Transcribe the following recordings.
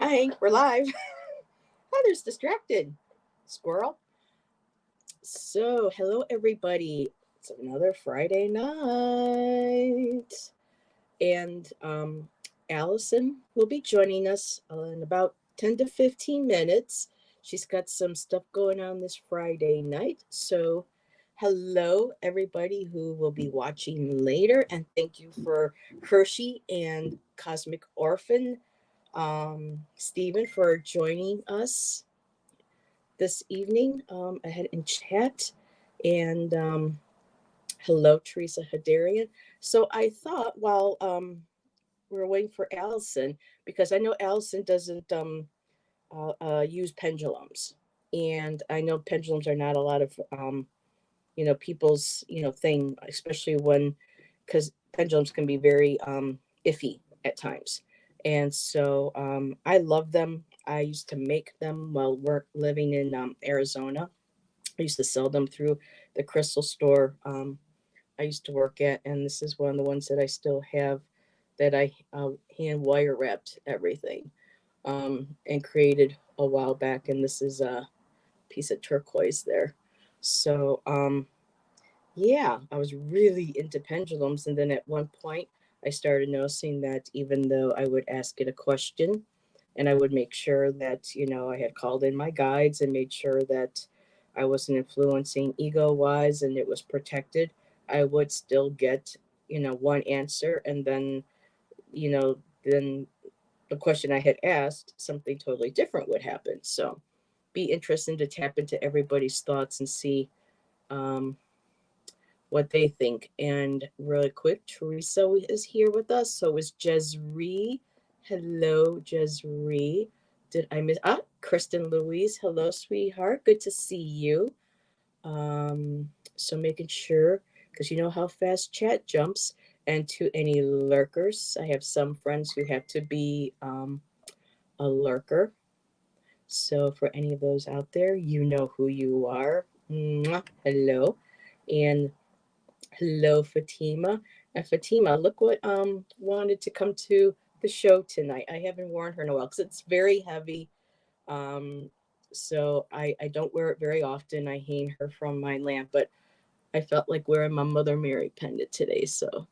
Hi, we're live. Heather's distracted. Squirrel. So, hello everybody. It's another Friday night. And Allyson will be joining us in about 10 to 15 minutes. She's got some stuff going on this Friday night. So, hello everybody who will be watching later. And thank you for Hershey and Cosmic Orphan Stephen for joining us this evening ahead in chat. And hello, Teresa Hadarian. So I thought while we were waiting for Allyson, because I know Allyson doesn't use pendulums. And I know pendulums are not a lot of, people's, thing, especially when, because pendulums can be very iffy at times. And so I love them. I used to make them while we're living in Arizona. I used to sell them through the crystal store I used to work at, and this is one of the ones that I still have that I hand wire wrapped everything and created a while back. And this is a piece of turquoise there. So yeah, I was really into pendulums, and then at one point I started noticing that even though I would ask it a question and I would make sure that, I had called in my guides and made sure that I wasn't influencing ego wise and it was protected, I would still get, one answer. And then the question I had asked, something totally different would happen. So be interesting to tap into everybody's thoughts and see um, what they think. And really quick, Teresa is here with us. So is Jezree. Hello, Jezree. Did I miss? Kristen Louise. Hello, sweetheart. Good to see you. So making sure, because you know how fast chat jumps. And to any lurkers, I have some friends who have to be a lurker. So for any of those out there, you know who you are. Mwah. Hello. And hello, Fatima. And Fatima, look what wanted to come to the show tonight. I haven't worn her in a while because it's very heavy. Um, so I don't wear it very often. I hang her from my lamp, but I felt like wearing my Mother Mary pendant today. So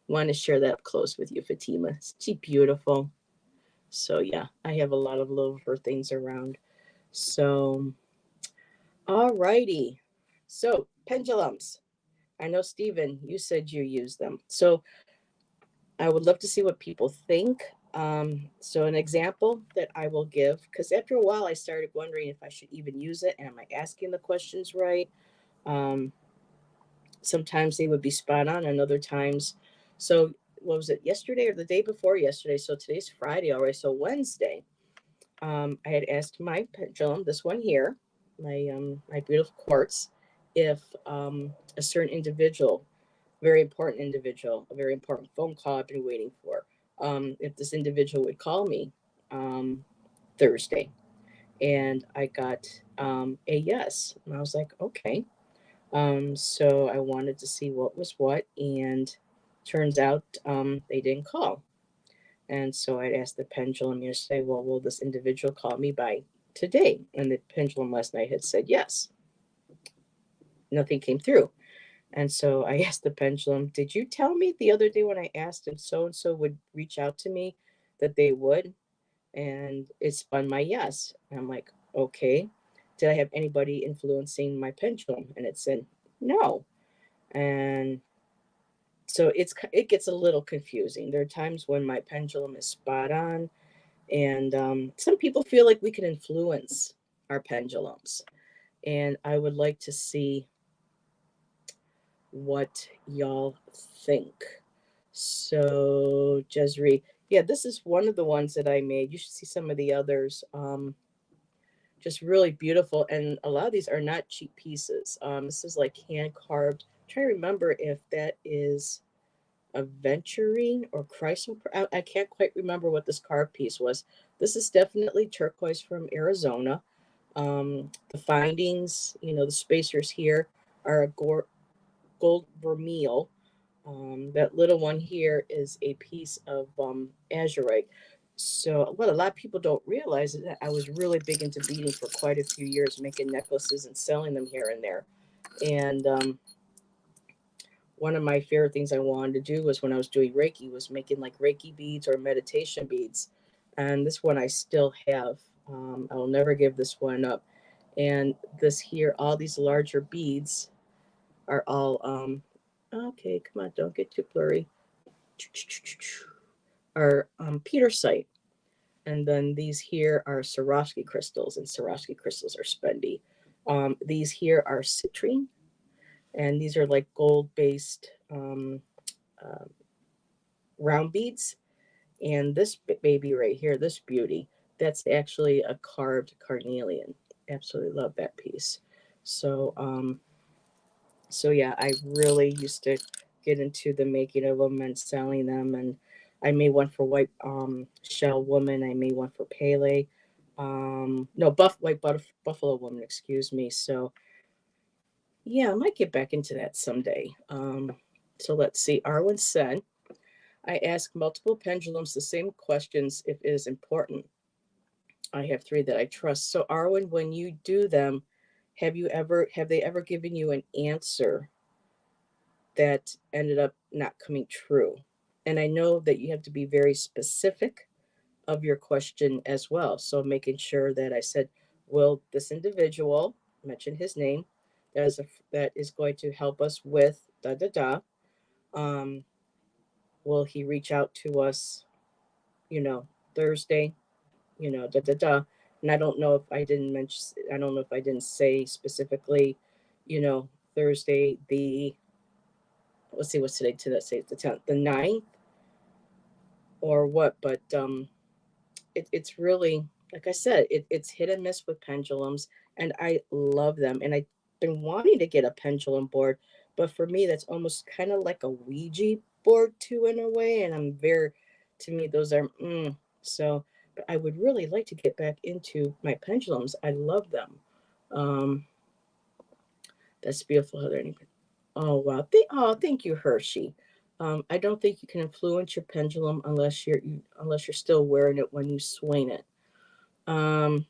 want to share that up close with you, Fatima. She's beautiful. So yeah, I have a lot of love for things around. So all righty. So pendulums. I know, Stephen, you said you use them. So I would love to see what people think. So an example that I will give, because after a while I started wondering if I should even use it and am I asking the questions right? Um, Sometimes they would be spot on, and other times. So what was it, yesterday or the day before yesterday? So today's Friday already. So Wednesday, I had asked my pendulum, this one here, my beautiful quartz, if a certain individual, very important individual, a very important phone call I've been waiting for, if this individual would call me Thursday. And I got a yes. And I was like, okay. So I wanted to see what was what. And turns out they didn't call. And so I'd asked the pendulum yesterday, well, will this individual call me by today? And the pendulum last night had said yes. Nothing came through. And so I asked the pendulum, did you tell me the other day when I asked and so would reach out to me that they would? And it spun my yes. And I'm like, okay. Did I have anybody influencing my pendulum? And it said no. And so it gets a little confusing. There are times when my pendulum is spot on, and some people feel like we can influence our pendulums. And I would like to see what y'all think. So, Jezree, yeah, this is one of the ones that I made. You should see some of the others. Just really beautiful. And a lot of these are not cheap pieces. This is like hand carved. I'm trying to remember if that is aventurine or chryso. I can't quite remember what this carved piece was. This is definitely turquoise from Arizona. The findings, the spacers here are a gold vermeil. That little one here is a piece of azurite. So what a lot of people don't realize is that I was really big into beading for quite a few years, making necklaces and selling them here and there. And one of my favorite things I wanted to do was when I was doing Reiki was making like Reiki beads or meditation beads. And this one I still have. I'll never give this one up. And this here, all these larger beads are all okay, come on, don't get too blurry. Are Petersite. And then these here are Swarovski crystals, and Swarovski crystals are spendy. These here are citrine, and these are like gold based uh, round beads. And this baby right here, this beauty, that's actually a carved carnelian. Absolutely love that piece. So, so yeah, I really used to get into the making of them and selling them. And I made one for white shell woman. I made one for Pele. No, buffalo woman. Excuse me. So yeah, I might get back into that someday. So let's see. Arwen said, I ask multiple pendulums the same questions if it is important. I have three that I trust. So Arwen, when you do them, have they ever given you an answer that ended up not coming true? And I know that you have to be very specific of your question as well. So making sure that I said, will this individual, mention his name, that is going to help us with da da da. Um, will he reach out to us, you know, Thursday, da da da. And I don't know if I didn't mention, I don't know if I didn't say specifically, you know, Thursday the, let's see, what's today? To say the 10th, the 9th, or what? But it's really, like I said, it's hit and miss with pendulums, and I love them. And I've been wanting to get a pendulum board, but for me, that's almost kind of like a Ouija board too, in a way. And I'm very, to me, those are so. But I would really like to get back into my pendulums. I love them. Um, that's beautiful, Heather. Oh wow! Thank you, Hershey. I don't think you can influence your pendulum unless you're still wearing it when you swing it. Um,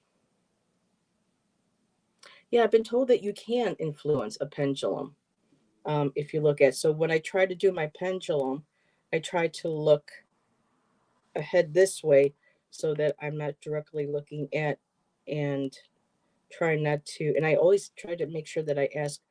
yeah, I've been told that you can influence a pendulum. If you look at, so when I try to do my pendulum, I try to look ahead this way so that I'm not directly looking at and try not to, and I always try to make sure that I ask,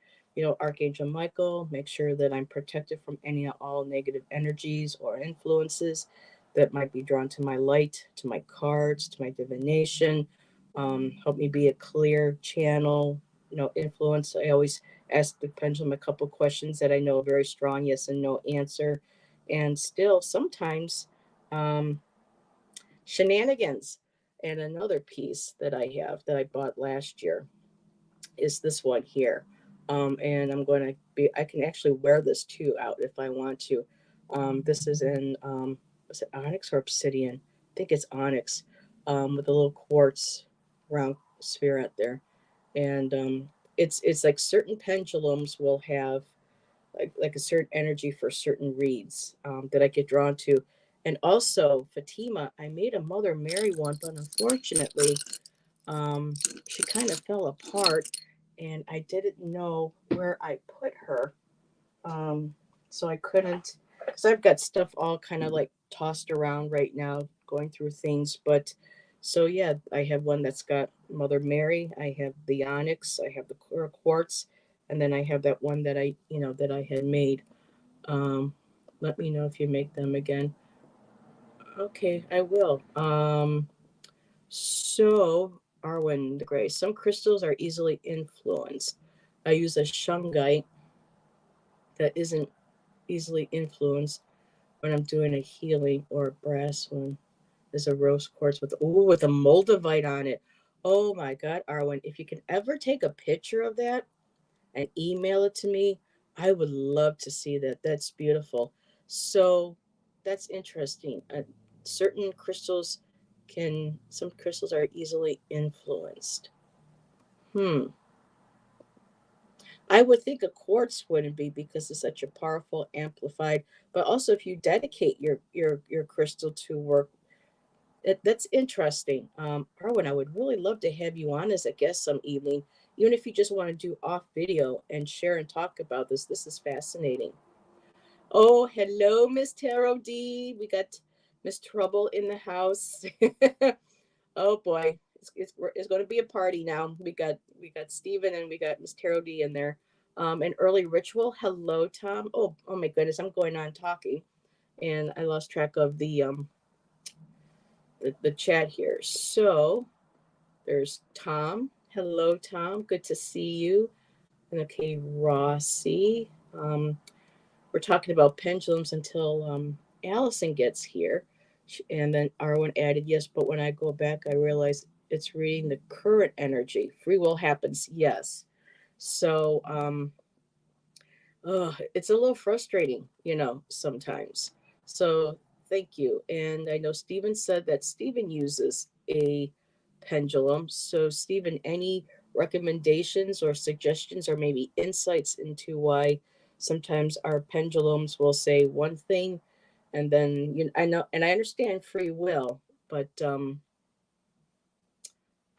Archangel Michael, make sure that I'm protected from any and all negative energies or influences that might be drawn to my light, to my cards, to my divination. Help me be a clear channel, influence. I always ask the pendulum a couple questions that I know a very strong yes and no answer. And still, sometimes, um, shenanigans. And another piece that I have that I bought last year is this one here. And I can actually wear this too out if I want to. This is in, was it onyx or obsidian? I think it's onyx, with a little quartz round sphere out there. And it's like certain pendulums will have like a certain energy for certain reads that I get drawn to. And also Fatima, I made a Mother Mary one, but unfortunately, um, she kind of fell apart, and I didn't know where I put her. Um, so I couldn't, because I've got stuff all kind of like tossed around right now, going through things. But so yeah, I have one that's got Mother Mary. I have the onyx. I have the quartz, and then I have that one that I had made. Um, Let me know if you make them again. Okay, I will. So, Arwen the Gray, some crystals are easily influenced. I use a shungite that isn't easily influenced when I'm doing a healing, or a brass one. There's a rose quartz with a moldavite on it. Oh my God, Arwen, if you can ever take a picture of that and email it to me, I would love to see that. That's beautiful. So that's interesting. Certain crystals some crystals are easily influenced. Hmm. I would think a quartz wouldn't be, because it's such a powerful amplified. But also, if you dedicate your crystal to work, That's interesting. Arwen, I would really love to have you on as a guest some evening, even if you just want to do off video and share and talk about this. This is fascinating. Oh, hello, Miss Tarot D. We got Miss Trouble in the house. Oh boy, it's going to be a party now. We got Stephen and we got Miss Tarot D in there. An early ritual. Hello, Tom. Oh my goodness, I'm going on talking, and I lost track of the chat here. So there's Tom. Hello, Tom. Good to see you. And okay, Rossi. We're talking about pendulums until Allyson gets here. And then Arwen added, yes, but when I go back, I realize it's reading the current energy. Free will happens, yes. So it's a little frustrating, sometimes. So thank you. And I know Stephen said that Stephen uses a pendulum. So, Stephen, any recommendations or suggestions or maybe insights into why sometimes our pendulums will say one thing and then I know and I understand free will, but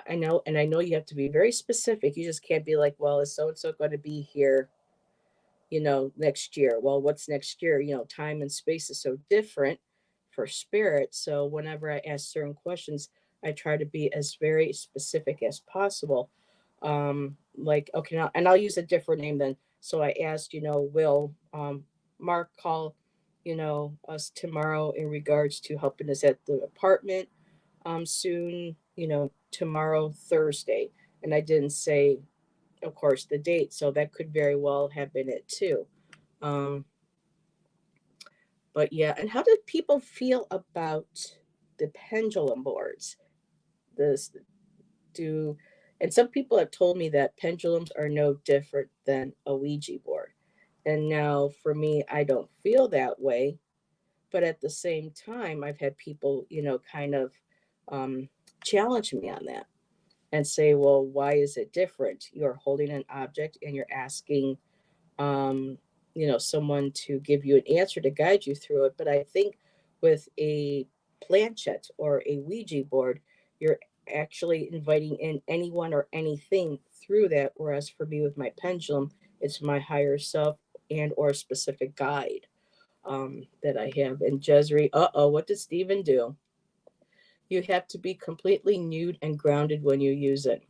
I know you have to be very specific. You just can't be like, well, is so and so going to be here next year. Well, what's next year? Time and space is so different for spirit. So whenever I ask certain questions, I try to be as very specific as possible. Like, okay, now, and I'll use a different name then. So I asked, will Mark call, us tomorrow in regards to helping us at the apartment soon, tomorrow, Thursday. And I didn't say of course, the date. So that could very well have been it too. Um, but yeah, and how did people feel about the pendulum boards? This do, and some people have told me that pendulums are no different than a Ouija board. And now for me, I don't feel that way. But at the same time, I've had people, kind of um, challenge me on that and say, well, why is it different? You're holding an object and you're asking um, someone to give you an answer to guide you through it. But I think with a planchette or a Ouija board, you're actually inviting in anyone or anything through that. Whereas for me with my pendulum, it's my higher self and or specific guide that I have. And Jezri, what did Stephen do? You have to be completely nude and grounded when you use it.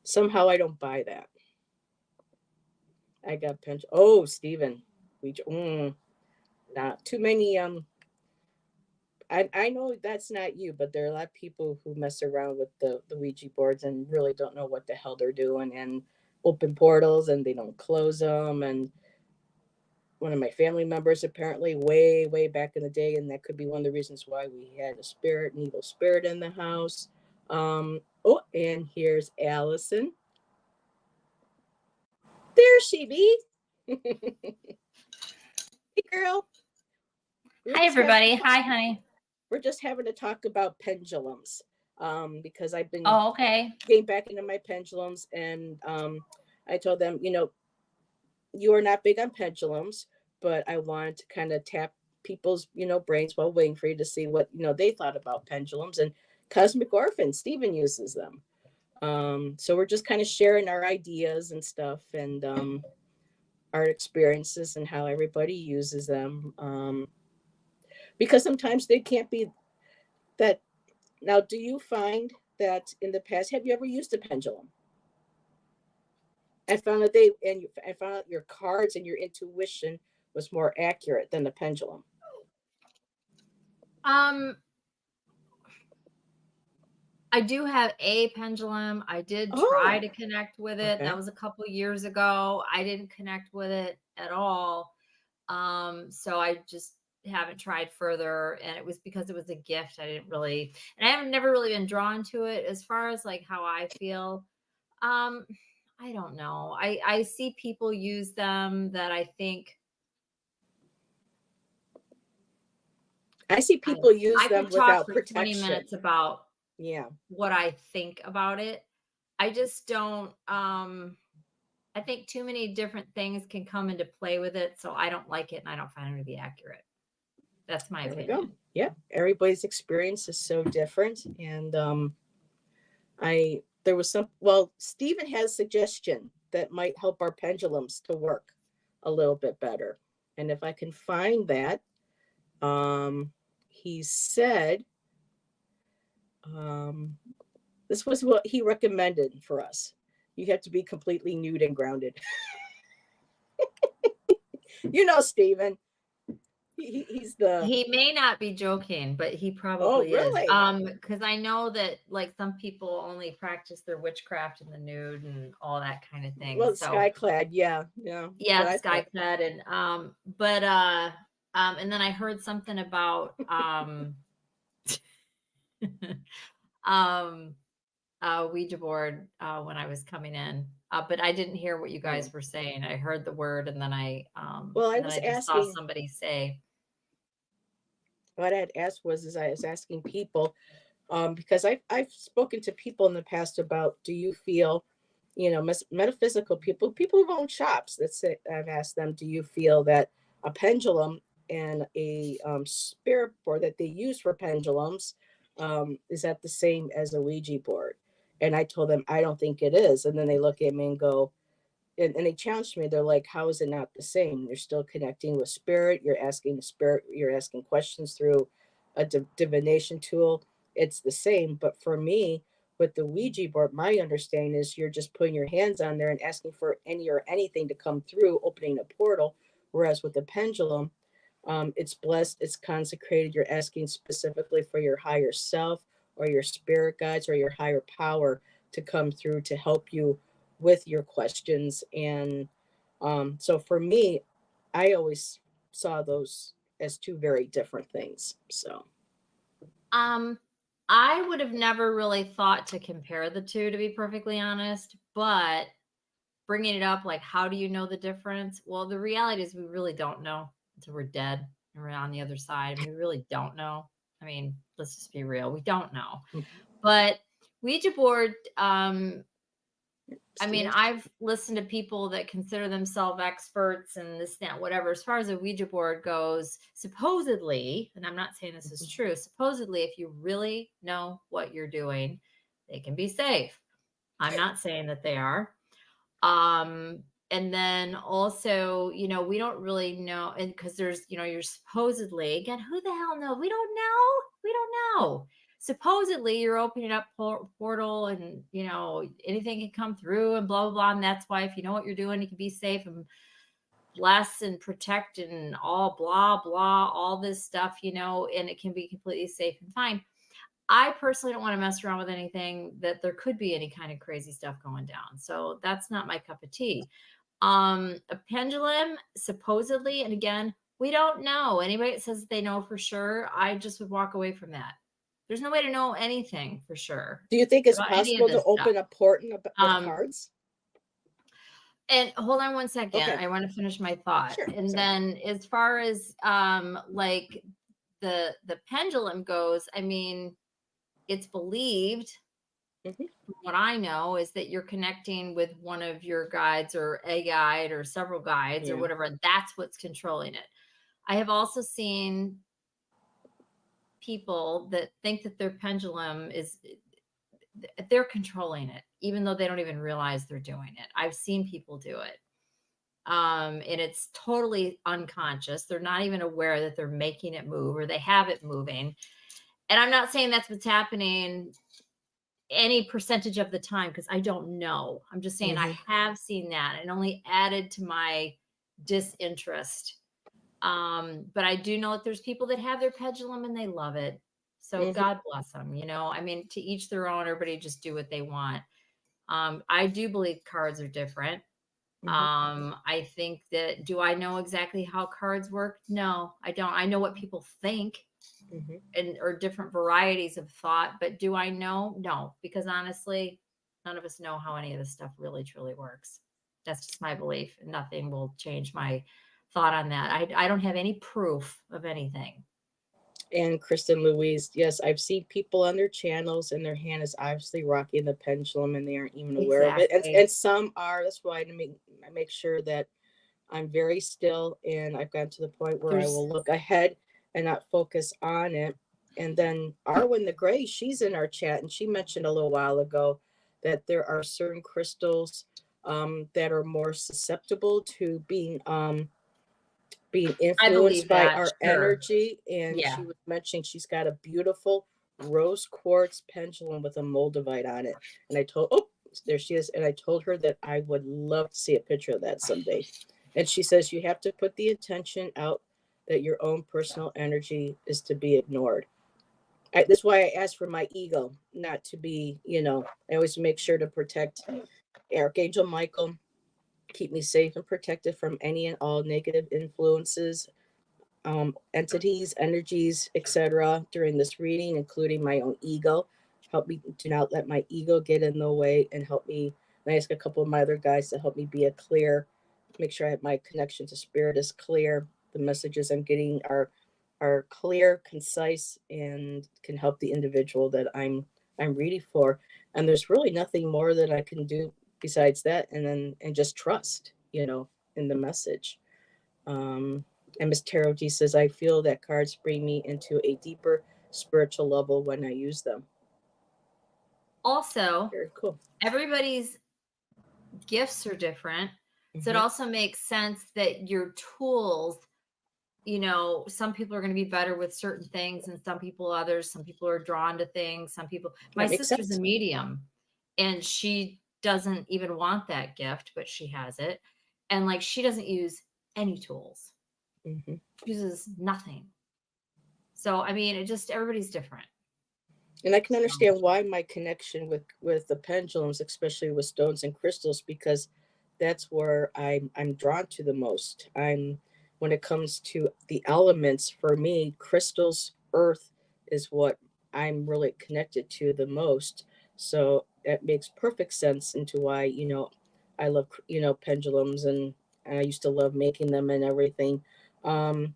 Somehow I don't buy that. I got pension. Oh, Stephen, we not too many. I know that's not you, but there are a lot of people who mess around with the Ouija boards and really don't know what the hell they're doing and open portals and they don't close them. And one of my family members apparently way back in the day, and that could be one of the reasons why we had an evil spirit in the house. And here's Allyson. There she be. Hey girl. We're Hi, just having everybody. Hi, honey. we're just having to talk about pendulums because I've been Oh, okay. getting back into my pendulums, and I told them, you are not big on pendulums, but I wanted to kind of tap people's, brains while waiting for you to see what, they thought about pendulums. And Cosmic Orphan, Stephen uses them. So we're just kind of sharing our ideas and stuff and our experiences and how everybody uses them. Because sometimes they can't be that. Now, do you find that in the past, have you ever used a pendulum? I found that I found out your cards and your intuition was more accurate than the pendulum. Um, I do have a pendulum. I did try Oh, to connect with it. That okay. was a couple years ago. I didn't connect with it at all. So I just haven't tried further. And it was because it was a gift. I didn't really, and I haven't never really been drawn to it as far as like how I feel. Um, I don't know. I see people use them that I think I see I people use I them could talk without for 20 protection. minutes about Yeah. what I think about it. I just don't I think too many different things can come into play with it, so I don't like it and I don't find it to be accurate. That's my There we go. opinion. Yeah, everybody's experience is so different, and I there was some. Well, Stephen has a suggestion that might help our pendulums to work a little bit better, and if I can find that, he said um, this was what he recommended for us. You have to be completely nude and grounded. You know, Stephen. He's the. He may not be joking, but he Oh, probably is. really? Because I know that like some people only practice their witchcraft in the nude and all that kind of thing. Well, So skyclad. Yeah, yeah. That's what yeah, I thought. skyclad and then I heard something about um Ouija board when I was coming in. But I didn't hear what you Oh. guys were saying. I heard the word Well, I and then was I just saw asking. somebody say, What I had asked was, is I was asking people, because I've spoken to people in the past about, do you feel, metaphysical people who own shops. That's it. I've asked them, do you feel that a pendulum and a spirit board that they use for pendulums is that the same as a Ouija board? And I told them I don't think it is. And then they look at me and go, and they challenged me. They're like, how is it not the same? You're still connecting with spirit. You're asking the spirit, you're asking questions through a divination tool. It's the same. But for me, with the Ouija board, my understanding is you're just putting your hands on there and asking for any or anything to come through, opening a portal. Whereas with the pendulum, it's blessed, it's consecrated. You're asking specifically for your higher self or your spirit guides or your higher power to come through to help you with your questions. And so for me, I always saw those as two very different things. So, um, I would have never really thought to compare the two, to be perfectly honest. But bringing it up, like, how do you know the difference? Well, the reality is we really don't know until we're dead and we're on the other side. And we really don't know. I mean, let's just be real. We don't know. But Ouija board, I mean, Stephen? I've listened to people that consider themselves experts and this, that, whatever. As far as a Ouija board goes, supposedly, and I'm not saying this is true, supposedly, if you really know what you're doing, they can be safe. I'm not saying that they are. And then also, we don't really know, and because you're supposedly, again, who the hell knows? We don't know. We don't know. Supposedly, you're opening up portal, and anything can come through, and blah blah blah. And that's why if you know what you're doing, you can be safe and bless and protect and all blah blah, all this stuff, and it can be completely safe and fine. I personally don't want to mess around with anything that there could be any kind of crazy stuff going down. So that's not my cup of tea. A pendulum, supposedly, and again, we don't know. Anybody that says they know for sure, I just would walk away from that. There's no way to know anything for sure Do you think it's about any of possible to this stuff. open a portal with Um, cards? and hold on one second. Okay. I want to finish my thought. Sure. And Sorry. then as far as like the pendulum goes, I mean, it's believed, Mhm. from what I know, is that you're connecting with one of your guides or a guide or several guides or Yeah. whatever. And that's what's controlling it. I have also seen people that think that their pendulum is, they're controlling it, even though they don't even realize they're doing it. I've seen people do it. And it's totally unconscious. They're not even aware that they're making it move or they have it moving. And I'm not saying that's what's happening any percentage of the time because I don't know. I'm just saying I have seen that and only added to my disinterest. But I do know that there's people that have their pendulum and they love it. So Mhm. God bless them. I mean, to each their own. Everybody just do what they want. I do believe cards are different. Mhm. I think that, do I know exactly how cards work? No, I don't. I know what people think Mhm. and or different varieties of thought, but do I know? No, because honestly, none of us know how any of this stuff really truly works. That's just my belief, and nothing will change my thought on that. I don't have any proof of anything. And Kristen Louise, yes, I've seen people on their channels and their hand is obviously rocking the pendulum and they aren't even aware of it. And Exactly. and some are. That's why I make sure that I'm very still and I've gotten to the point where I There's will look ahead and not focus on it. And then Arwen the Gray, she's in our chat, and she mentioned a little while ago that there are certain crystals that are more susceptible to being I influenced believe by that. our Sure. energy. And Yeah. she was mentioning she's got a beautiful rose quartz pendulum with a moldavite on it. And I told, oh, there she is. And I told her that I would love to see a picture of that someday. And she says you have to put the intention out that your own personal energy is to be ignored. That's why I asked for my ego, not to be, I always make sure to protect Archangel Michael, keep me safe and protected from any and all negative influences, entities, energies, etc. during this reading, including my own ego. Help me, do not let my ego get in the way, and help me. And I ask a couple of my other guys to help me be a clear, make sure I have my connection to spirit is clear. The messages I'm getting are clear, concise, and can help the individual that I'm reading for. And there's really nothing more that I can do besides that, and just trust, in the message. Um, and Miss Tarot G says, I feel that cards bring me into a deeper spiritual level when I use them. Also, Very cool. everybody's gifts are different. So it Mm-hmm. also makes sense that your tools, some people are going to be better with certain things and some people are drawn to things. My That makes sister's a sense. medium and she doesn't even want that gift, but she has it. And like, she doesn't use any tools, Mm-hmm. uses nothing. So, I mean, everybody's different. And I can So, understand why my connection with the pendulums, especially with stones and crystals, because that's where I'm drawn to the most. I'm When it comes to the elements, for me, crystals, earth is what I'm really connected to the most. So that makes perfect sense into why, I love, pendulums, and I used to love making them and everything. Um,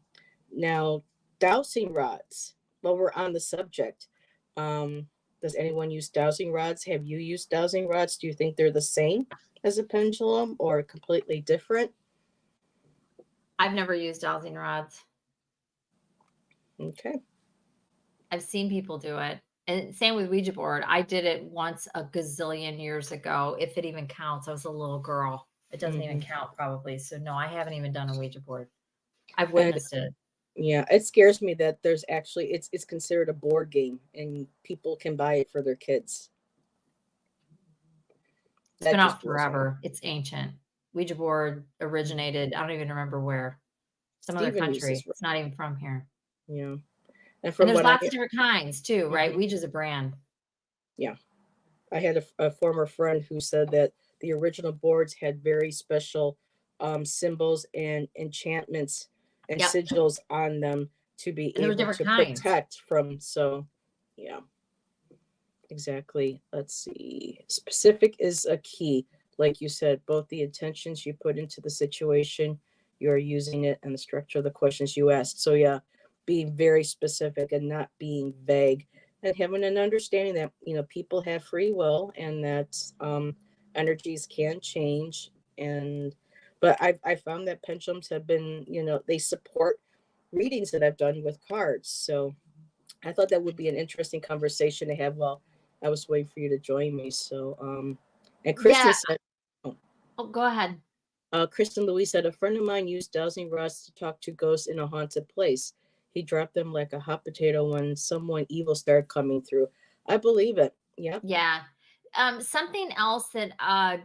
Now, dowsing rods. Well, we're on the subject. Um, does anyone use dowsing rods? Have you used dowsing rods? Do you think they're the same as a pendulum or completely different? I've never used dowsing rods. Okay. I've seen people do it. And same with Ouija board. I did it once a gazillion years ago, if it even counts. I was a little girl. It doesn't even Hmm. count probably. So no, I haven't even done a Ouija board. I've And witnessed it. yeah, it scares me that there's actually it's considered a board game and people can buy it for their kids. It's That been just out blows my mind. forever. It's ancient. Ouija board originated, I don't even remember where. Some other Stephen country. uses, It's not even from here. yeah. And And from there's what I lots of different kinds too, right? Mhm. Ouija's a brand. Yeah, I had a former friend who said that the original boards had very special symbols and enchantments and Yep. sigils on them to be And there were able different to kinds. protect from. So, yeah, exactly. Let's see. Specific is a key. Like you said, both the intentions you put into the situation you're using it and the structure of the questions you asked. So, yeah, being very specific and not being vague, and having an understanding that, people have free will, and that energies can change. And, but I found that pendulums have been, they support readings that I've done with cards. So, I thought that would be an interesting conversation to have while I was waiting for you to join me. So, and Kristen Yeah. said, oh, Oh, go ahead. Kristen Louise said, a friend of mine used dowsing rods to talk to ghosts in a haunted place. He dropped them like a hot potato when someone evil started coming through. I believe it. Yep. Yeah. Something else that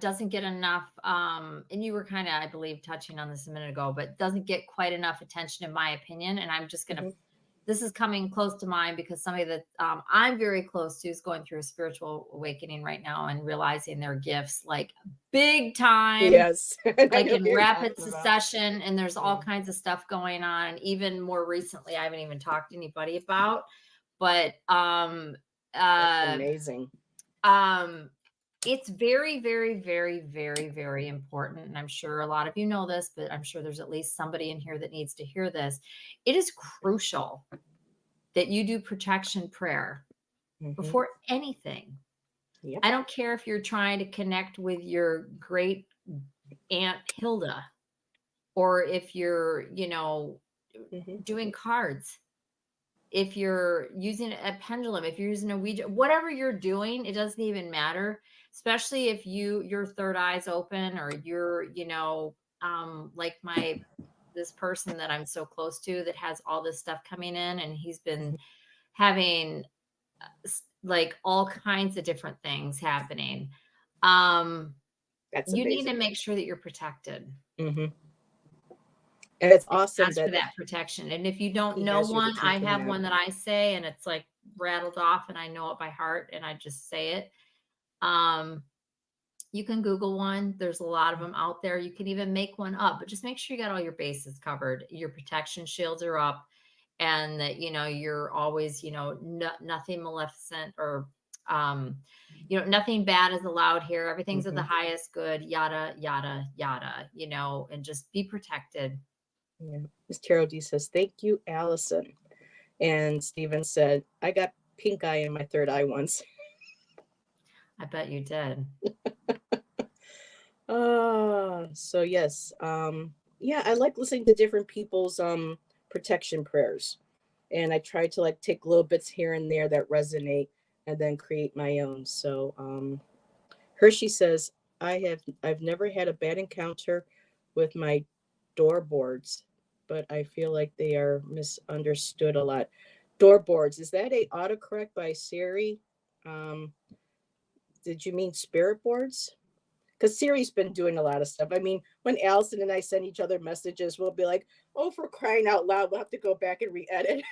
doesn't get enough, and you were kind of, I believe, touching on this a minute ago, but doesn't get quite enough attention, in my opinion. And I'm just going to, Hmm. this is coming close to mind because somebody that I'm very close to is going through a spiritual awakening right now and realizing their gifts like big time, Yes. And I like know in who you're rapid talking about. succession. And there's all Yeah. kinds of stuff going on. And even more recently, I haven't even talked to anybody about, but That's uh, amazing. um, it's very, very, very, very, very important. And I'm sure a lot of you know this, but I'm sure there's at least somebody in here that needs to hear this. It is crucial that you do protection prayer Hmm. before anything. Yep. I don't care if you're trying to connect with your great aunt Hilda or if you're, Hmm. doing cards. if you're using a pendulum, if you're using a Ouija, whatever you're doing, it doesn't even matter. Especially if your third eye's open, or you're, like this person that I'm so close to that has all this stuff coming in, and he's been having like all kinds of different things happening. Um, That's you need to amazing. make sure that you're protected. Hmm. And it's awesome Ask for that that protection. And if you don't he know has you to one, I take him have out. one that I say, and it's like rattled off, and I know it by heart, and I just say it. Um, you can Google one. There's a lot of them out there. You can even make one up, but just make sure you got all your bases covered. Your protection shields are up, and that you're always nothing maleficent, or nothing bad is allowed here. Everything's of the Hmm. highest good. Yada yada yada. And just be protected. Yeah. Miss Carol D says, "Thank you, Allison." And Stephen said, "I got pink eye in my third eye once." I bet you did. So yes, yeah, I like listening to different people's protection prayers, and I try to like take little bits here and there that resonate, and then create my own. So Hershey says, I've never had a bad encounter with my door boards, but I feel like they are misunderstood a lot. Door boards, is that a autocorrect by Siri? Um, did you mean spirit boards? Because Siri's been doing a lot of stuff. I mean, when Allison and I send each other messages, we'll be like, "Oh, for crying out loud!" We'll have to go back and re-edit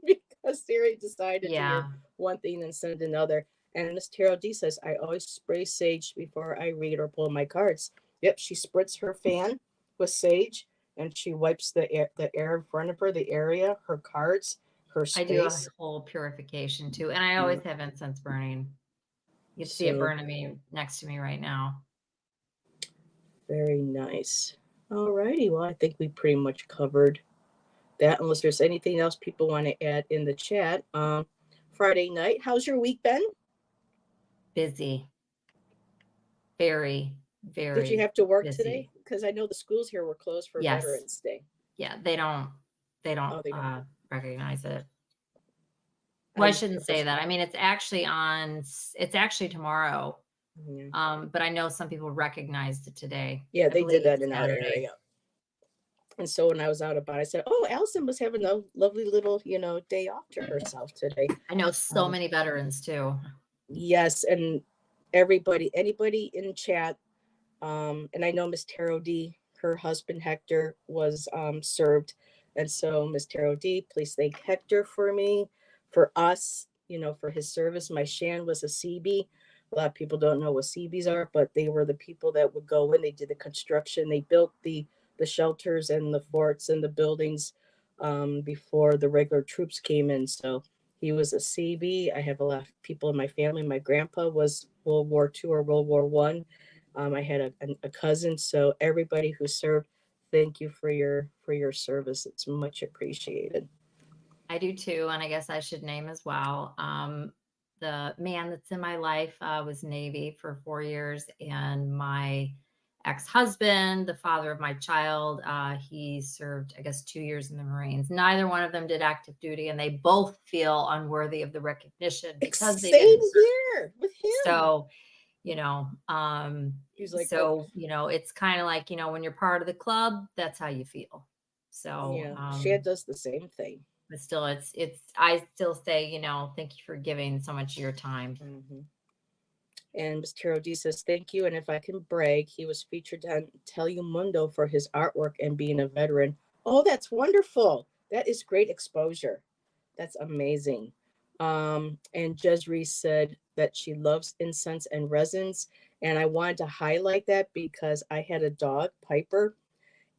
because Siri decided to hear Yeah, one thing and send another. And Miss Tarot D says, "I always spray sage before I read or pull my cards." Yep, she spritz her fan with sage, and she wipes the air in front of her, the area, her cards, her I do a space. whole purification too, and I Yeah. always have incense burning. You can see it So burning me next to me right now. very nice. All righty. Well, I think we pretty much covered that, unless there's anything else people want to add in the chat. Friday night, how's your week been? Busy, very, Did you very have to work today? busy. Because I know the schools here were closed for Yes, Veterans Day. yeah, they don't Oh, they don't. recognize it. Well, I I'm shouldn't say that. I mean, it's actually tomorrow. yeah. But I know some people recognized it today. Yeah, I they did believe that it's in our Saturday. area. And so when I was out about, I said, "Oh, Allison was having a lovely little, day off to herself today." I know so Um, many veterans too. yes, and anybody in chat. And I know Miss Tarot D, her husband Hector was served. And so, Miss Tarot D, please thank Hector for me, for us, for his service. My Shan was a CB. A lot of people don't know what CBs are, but they were the people that would go in. They did the construction. They built the shelters and the forts and the buildings before the regular troops came in. So he was a CB. I have a lot of people in my family. My grandpa was World War II or World War One. I had a cousin. So everybody who served, thank you for your service. It's much appreciated. I do too, and I guess I should name as well. The man that's in my life was Navy for 4 years, and my ex-husband, the father of my child, he served, I guess, 2 years in the Marines. Neither one of them did active duty, and they both feel unworthy of the recognition because they Same didn't serve. here with him. So, you know, um, He's like, oh, it's kind of like, when you're part of the club, that's how you feel. So, yeah. Shad does the same thing. but still, I still say, thank you for giving so much of your time. Hmm. And Ms. Taro D says, thank you. And if I can brag, he was featured on Telemundo for his artwork and being a veteran. Oh, that's wonderful. That is great exposure. That's amazing. And Jezreel said that she loves incense and resins. And I wanted to highlight that because I had a dog, Piper,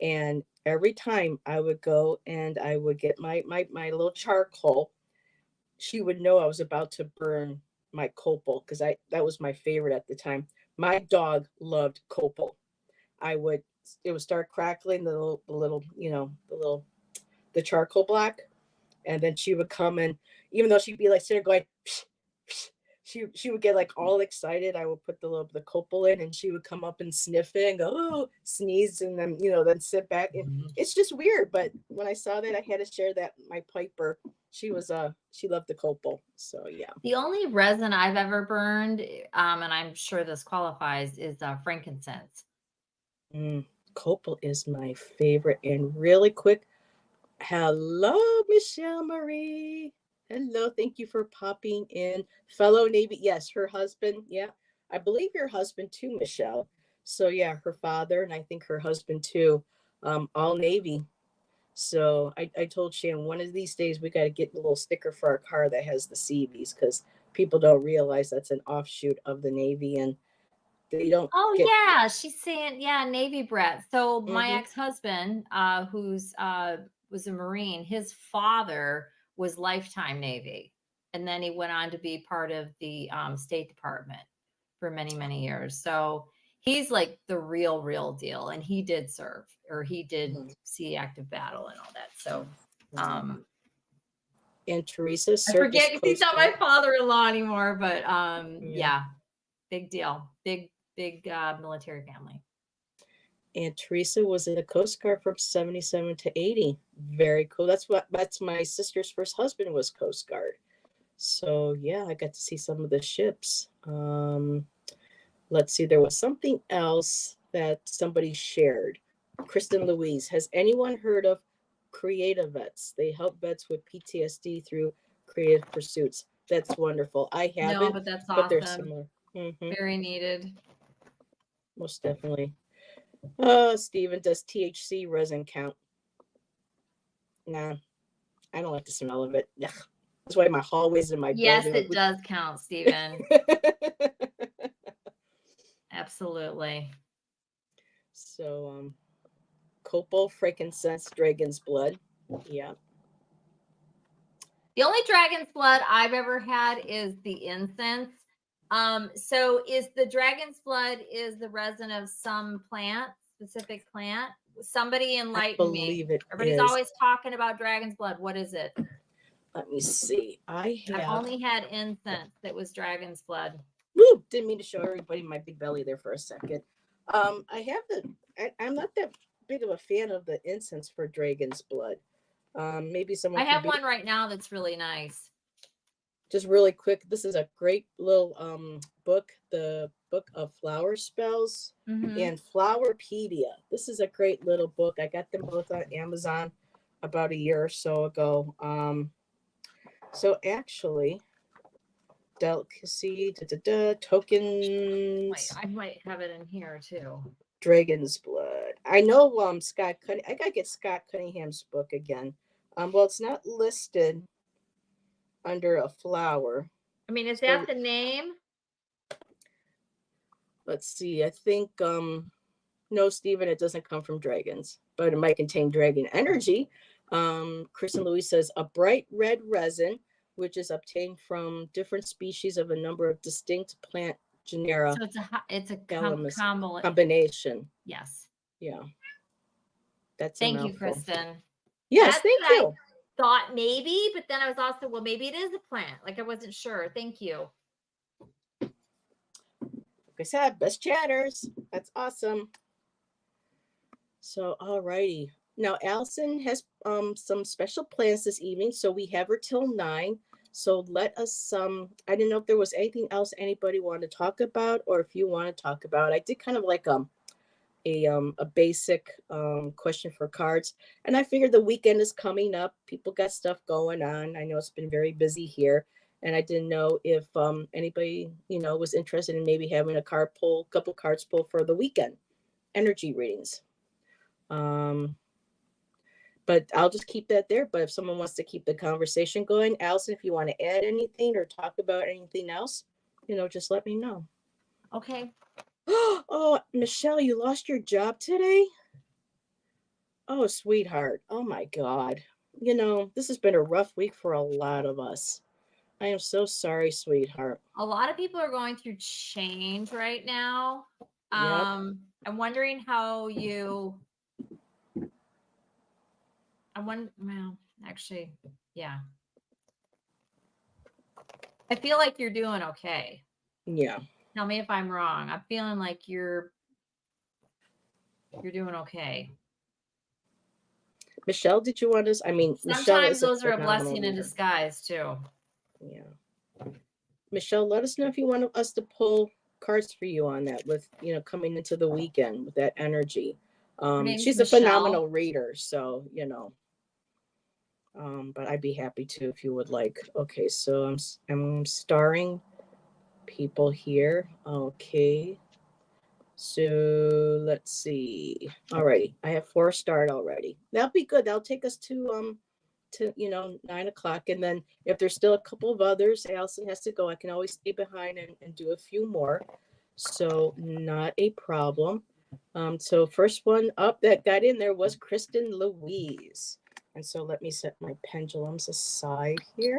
and every time I would go and I would get my little charcoal, she would know I was about to burn my copal because I that was my favorite at the time. My dog loved copal. I would it would start crackling the charcoal black, and then she would come and even though she'd be like sitting there going, psh, psh, she would get like all excited. I would put the copal in, and she would come up and sniff it and go, oh, sneeze, and then then sit back. And Mhm. it's just weird. But when I saw that, I had to share that my Piper. she loved the copal. So yeah. The only resin I've ever burned, and I'm sure this qualifies, is frankincense. Copal is my favorite. And really quick, hello, Michelle Marie. Hello, thank you for popping in. Fellow Navy, yes, her husband, yeah. I believe your husband too, Michelle. So yeah, her father and I think her husband too, all Navy. So I told Shannon one of these days we got to get a little sticker for our car that has the CVs because people don't realize that's an offshoot of the Navy and they don't Oh get. yeah, she's saying yeah, Navy brat. So my Mm-hmm. ex-husband, who's was a Marine, his father was lifetime Navy, and then he went on to be part of the State Department for many many years. So he's like the real deal, and he did serve, or he did see active battle and all that. So um And Teresa, I Circus forget because he's Coast not my Guard. father-in-law anymore, but Yeah. yeah, big deal, big military family. And Teresa was in the Coast Guard from 77 to 80. Very cool. That's my sister's first husband was Coast Guard. So yeah, I got to see some of the ships. Let's see, there was something else that somebody shared. Kristen Louise, has anyone heard of Creative Vets? They help vets with PTSD through creative pursuits. That's wonderful. I No, haven't, but that's but they're awesome. similar. Mm-hmm, Very needed. most definitely. Steven, does THC resin count? Nah, I don't like the smell of it. Ugh. That's why my hallways in my Yes, building. it does count, Stephen. Absolutely. So, copal, frankincense, dragon's blood. Yeah. The only dragon's blood I've ever had is the incense. So is the dragon's blood is the resin of some plant, specific plant? Somebody I enlighten me. believe it Everybody's is. always talking about dragon's blood. What is it? Let me see. I I've have. only had incense that was dragon's blood. Woo! Didn't mean to show everybody my big belly there for a second. I have I'm not that big of a fan of the incense for dragon's blood. Maybe someone I can have be one right now that's really nice. just really quick. This is a great little book, the Book of Flower Spells and Flowerpedia. This is a great little book. I got them both on Amazon about a year or so ago. So actually, delicacy, tokens. Wait, I might have it in here too. Dragon's Blood. I know Scott I gotta get Scott Cunningham's book again. Well, it's not listed under a flower. I mean, is So that the name? let's see. I think no, Stephen, it doesn't come from dragons, but it might contain dragon energy. Kristen Louise says a bright red resin, which is obtained from different species of a number of distinct plant genera. So it's a Calamus combo. combination. Yes. Yeah. That's a Thank you, mouthful. Kristen. Yes, That's thank what you. I thought maybe, but then I was also, well, maybe it is a plant. Like I wasn't sure. Thank you. Like I said, best chatters. That's awesome. So, alrighty. Now, Allyson has some special plans this evening, so we have her till 9. So let us I didn't know if there was anything else anybody wanted to talk about, or if you want to talk about. I did kind of like a basic question for cards, and I figured the weekend is coming up. People got stuff going on. I know it's been very busy here, and I didn't know if anybody was interested in maybe having a couple cards pull for the weekend energy readings. But I'll just keep that there. But if someone wants to keep the conversation going, Allyson, if you want to add anything or talk about anything else, just let me know. Okay. Oh, Michelle, you lost your job today? Oh, sweetheart. Oh my God. This has been a rough week for a lot of us. I am so sorry, sweetheart. A lot of people are going through change right now. Yep. I'm wondering how you well, actually, yeah. I feel like you're doing okay. Yeah. Tell me if I'm wrong. I'm feeling like you're doing okay. Michelle, did you want us? I mean, Michelle Sometimes is a those are a phenomenal blessing in reader. disguise too. Yeah. Michelle, let us know if you want us to pull cards for you on that with, coming into the weekend with that energy. Her name's She's a Michelle. phenomenal reader, so, but I'd be happy to if you would like. Okay, so I'm starring people here. Okay. So let's see. Alrighty. I have 4 starred already. That'll be good. That'll take us to 9 o'clock, and then if there's still a couple of others, Allyson has to go, I can always stay behind and do a few more, so not a problem. So first one up that got in there was Kristen Louise, and so let me set my pendulums aside here.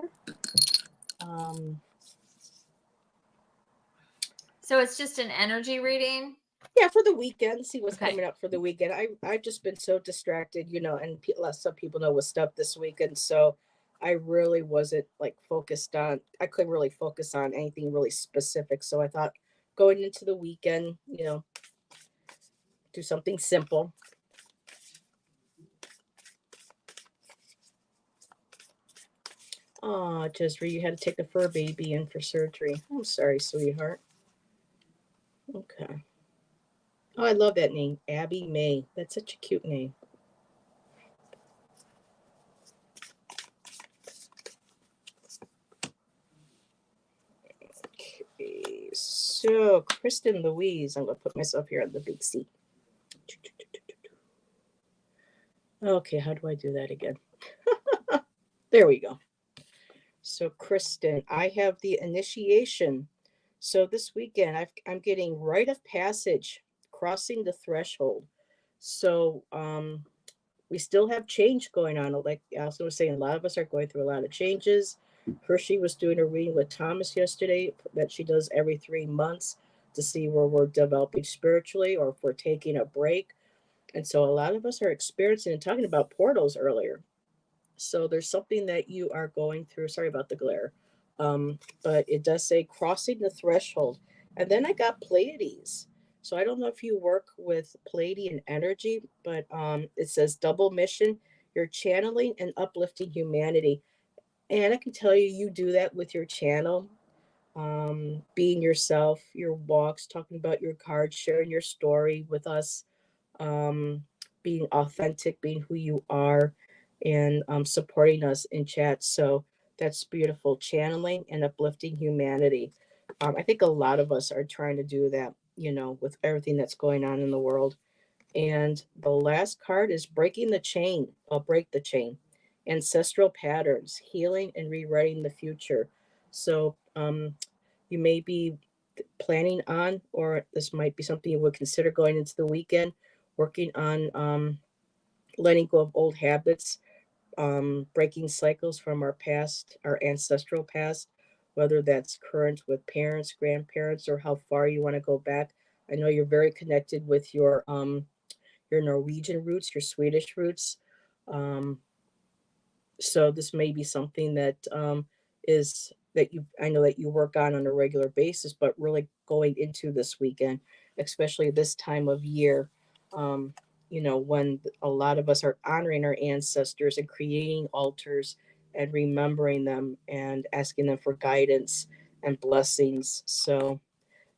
So it's just an energy reading. Yeah, for the weekend, see what's Okay. coming up for the weekend. I've just been so distracted, and some people know with stuff this weekend, so I really wasn't like focused on. I couldn't really focus on anything really specific, so I thought going into the weekend, do something simple. Oh, Jezreel, you had to take the fur baby in for surgery. I'm sorry, sweetheart. Okay. Oh, I love that name, Abby May. That's such a cute name. Okay, so Kristen Louise, I'm gonna put myself here on the big seat. Okay, how do I do that again? There we go. So Kristen, I have the initiation. So this weekend, I'm getting rite of passage, crossing the threshold. So we still have change going on. Like Alison was saying, a lot of us are going through a lot of changes. Hershey was doing a reading with Thomas yesterday that she does every 3 months to see where we're developing spiritually or if we're taking a break. And so a lot of us are experiencing and talking about portals earlier. So there's something that you are going through. Sorry about the glare. But it does say crossing the threshold. And then I got Pleiades. So I don't know if you work with Pleiadian energy, but it says double mission. You're channeling and uplifting humanity. And I can tell you, you do that with your channel, being yourself, your walks, talking about your cards, sharing your story with us, um, being authentic, being who you are, and supporting us in chat. So that's beautiful. Channeling and uplifting humanity. I think a lot of us are trying to do that, with everything that's going on in the world. And the last card is breaking the chain. I'll break the chain. Ancestral patterns, healing and rewriting the future. So you may be planning on, or this might be something you would consider going into the weekend, working on letting go of old habits, breaking cycles from our past, our ancestral past, whether that's current with parents, grandparents, or how far you want to go back. I know you're very connected with your Norwegian roots, your Swedish roots. Um, so this may be something that is that I know that you work on a regular basis, but really going into this weekend, especially this time of year, um, when a lot of us are honoring our ancestors and creating altars and remembering them and asking them for guidance and blessings. So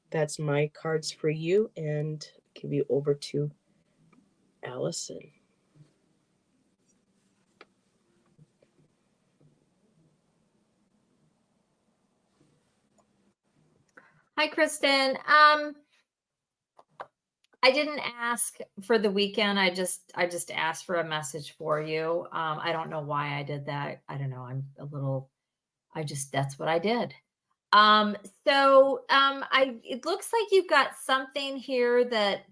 that's my cards for you, and give you over to Allyson. Hi, Kristen. I didn't ask for the weekend. I just asked for a message for you. I don't know why I did that. I don't know. I'm a little. That's what I did. I it looks like you've got something here that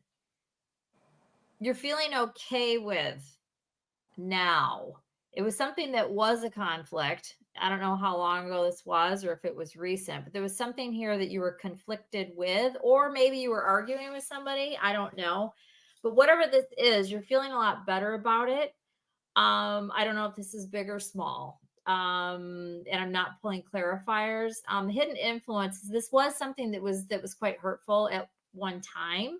you're feeling okay with now. It was something that was a conflict. I don't know how long ago this was or if it was recent, but there was something here that you were conflicted with, or maybe you were arguing with somebody. I don't know. But whatever this is, you're feeling a lot better about it. I don't know if this is big or small. And I'm not pulling clarifiers. Hidden influences. This was something that was quite hurtful at one time.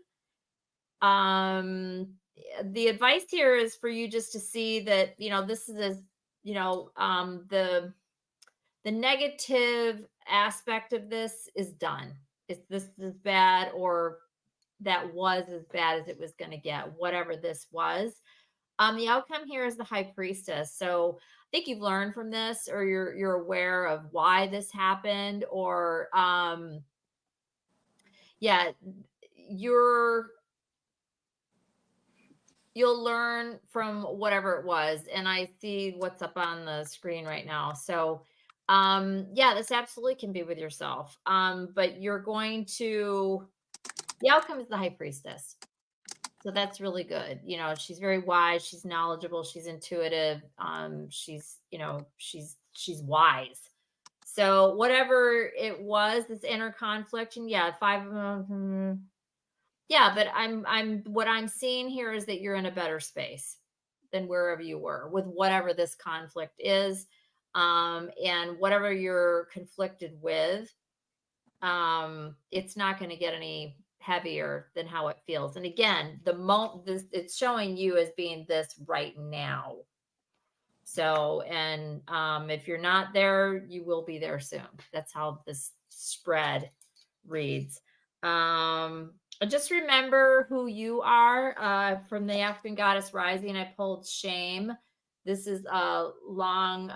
the advice here is for you just to see that, this is, the negative aspect of this is done. It's this is bad, or that was as bad as it was going to get, whatever this was. The outcome here is the high priestess. So I think you've learned from this, or you're aware of why this happened, or yeah, you're you'll learn from whatever it was. And I see what's up on the screen right now. So yeah, this absolutely can be with yourself. But you're going to the outcome is the high priestess. So that's really good. She's very wise, she's knowledgeable, she's intuitive, she's wise. So whatever it was, this inner conflict, and yeah, yeah, but I'm what I'm seeing here is that you're in a better space than wherever you were with whatever this conflict is, and whatever you're conflicted with, it's not going to get any heavier than how it feels. And again, this it's showing you as being this right now. So, and if you're not there, you will be there soon. That's how this spread reads. Just remember who you are. From the African Goddess Rising, I pulled shame. This is long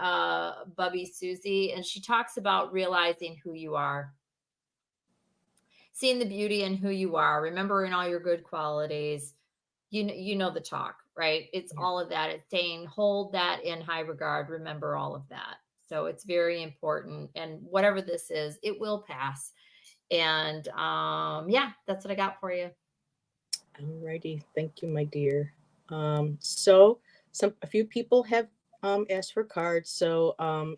Bubby Susie, and she talks about realizing who you are, seeing the beauty in who you are, remembering all your good qualities. You know the talk, right? It's all of that. It's saying hold that in high regard, remember all of that. So it's very important, and whatever this is, it will pass. And yeah, that's what I got for you. Alrighty, thank you, my dear. So a few people have asked for cards. So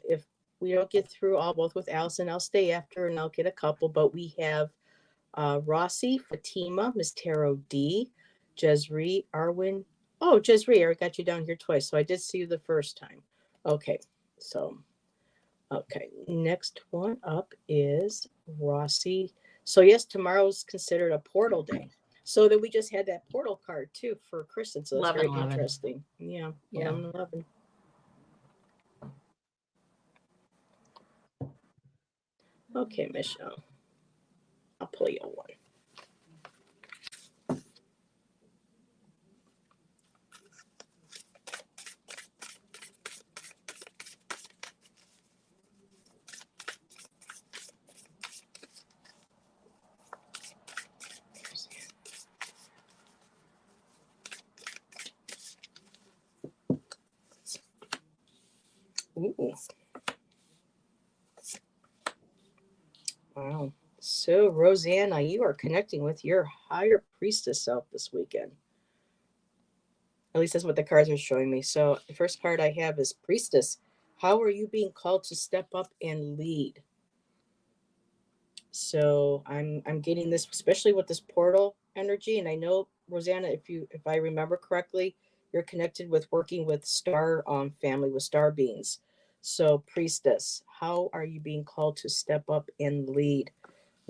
if we don't get through all, both with Allyson, I'll stay after and I'll get a couple. But we have Rossi, Fatima, Miss Tarot D, Jezree, Arwin. Oh, Jezree, I got you down here twice. So I did see you the first time. Okay, so okay, next one up is Rossi. So yes, tomorrow's considered a portal day. So then we just had that portal card too for Kristen. So that's very 11. interesting. Yeah, Yeah. 11. Okay, Michelle. I'll pull you one. Ooh. Wow. So, Rosanna, you are connecting with your higher priestess self this weekend. At least that's what the cards are showing me. So, the first card I have is Priestess. How are you being called to step up and lead? So, I'm getting this, especially with this portal energy. And I know, Rosanna, if I remember correctly, you're connected with working with star family, with star beings. So, Priestess, how are you being called to step up and lead?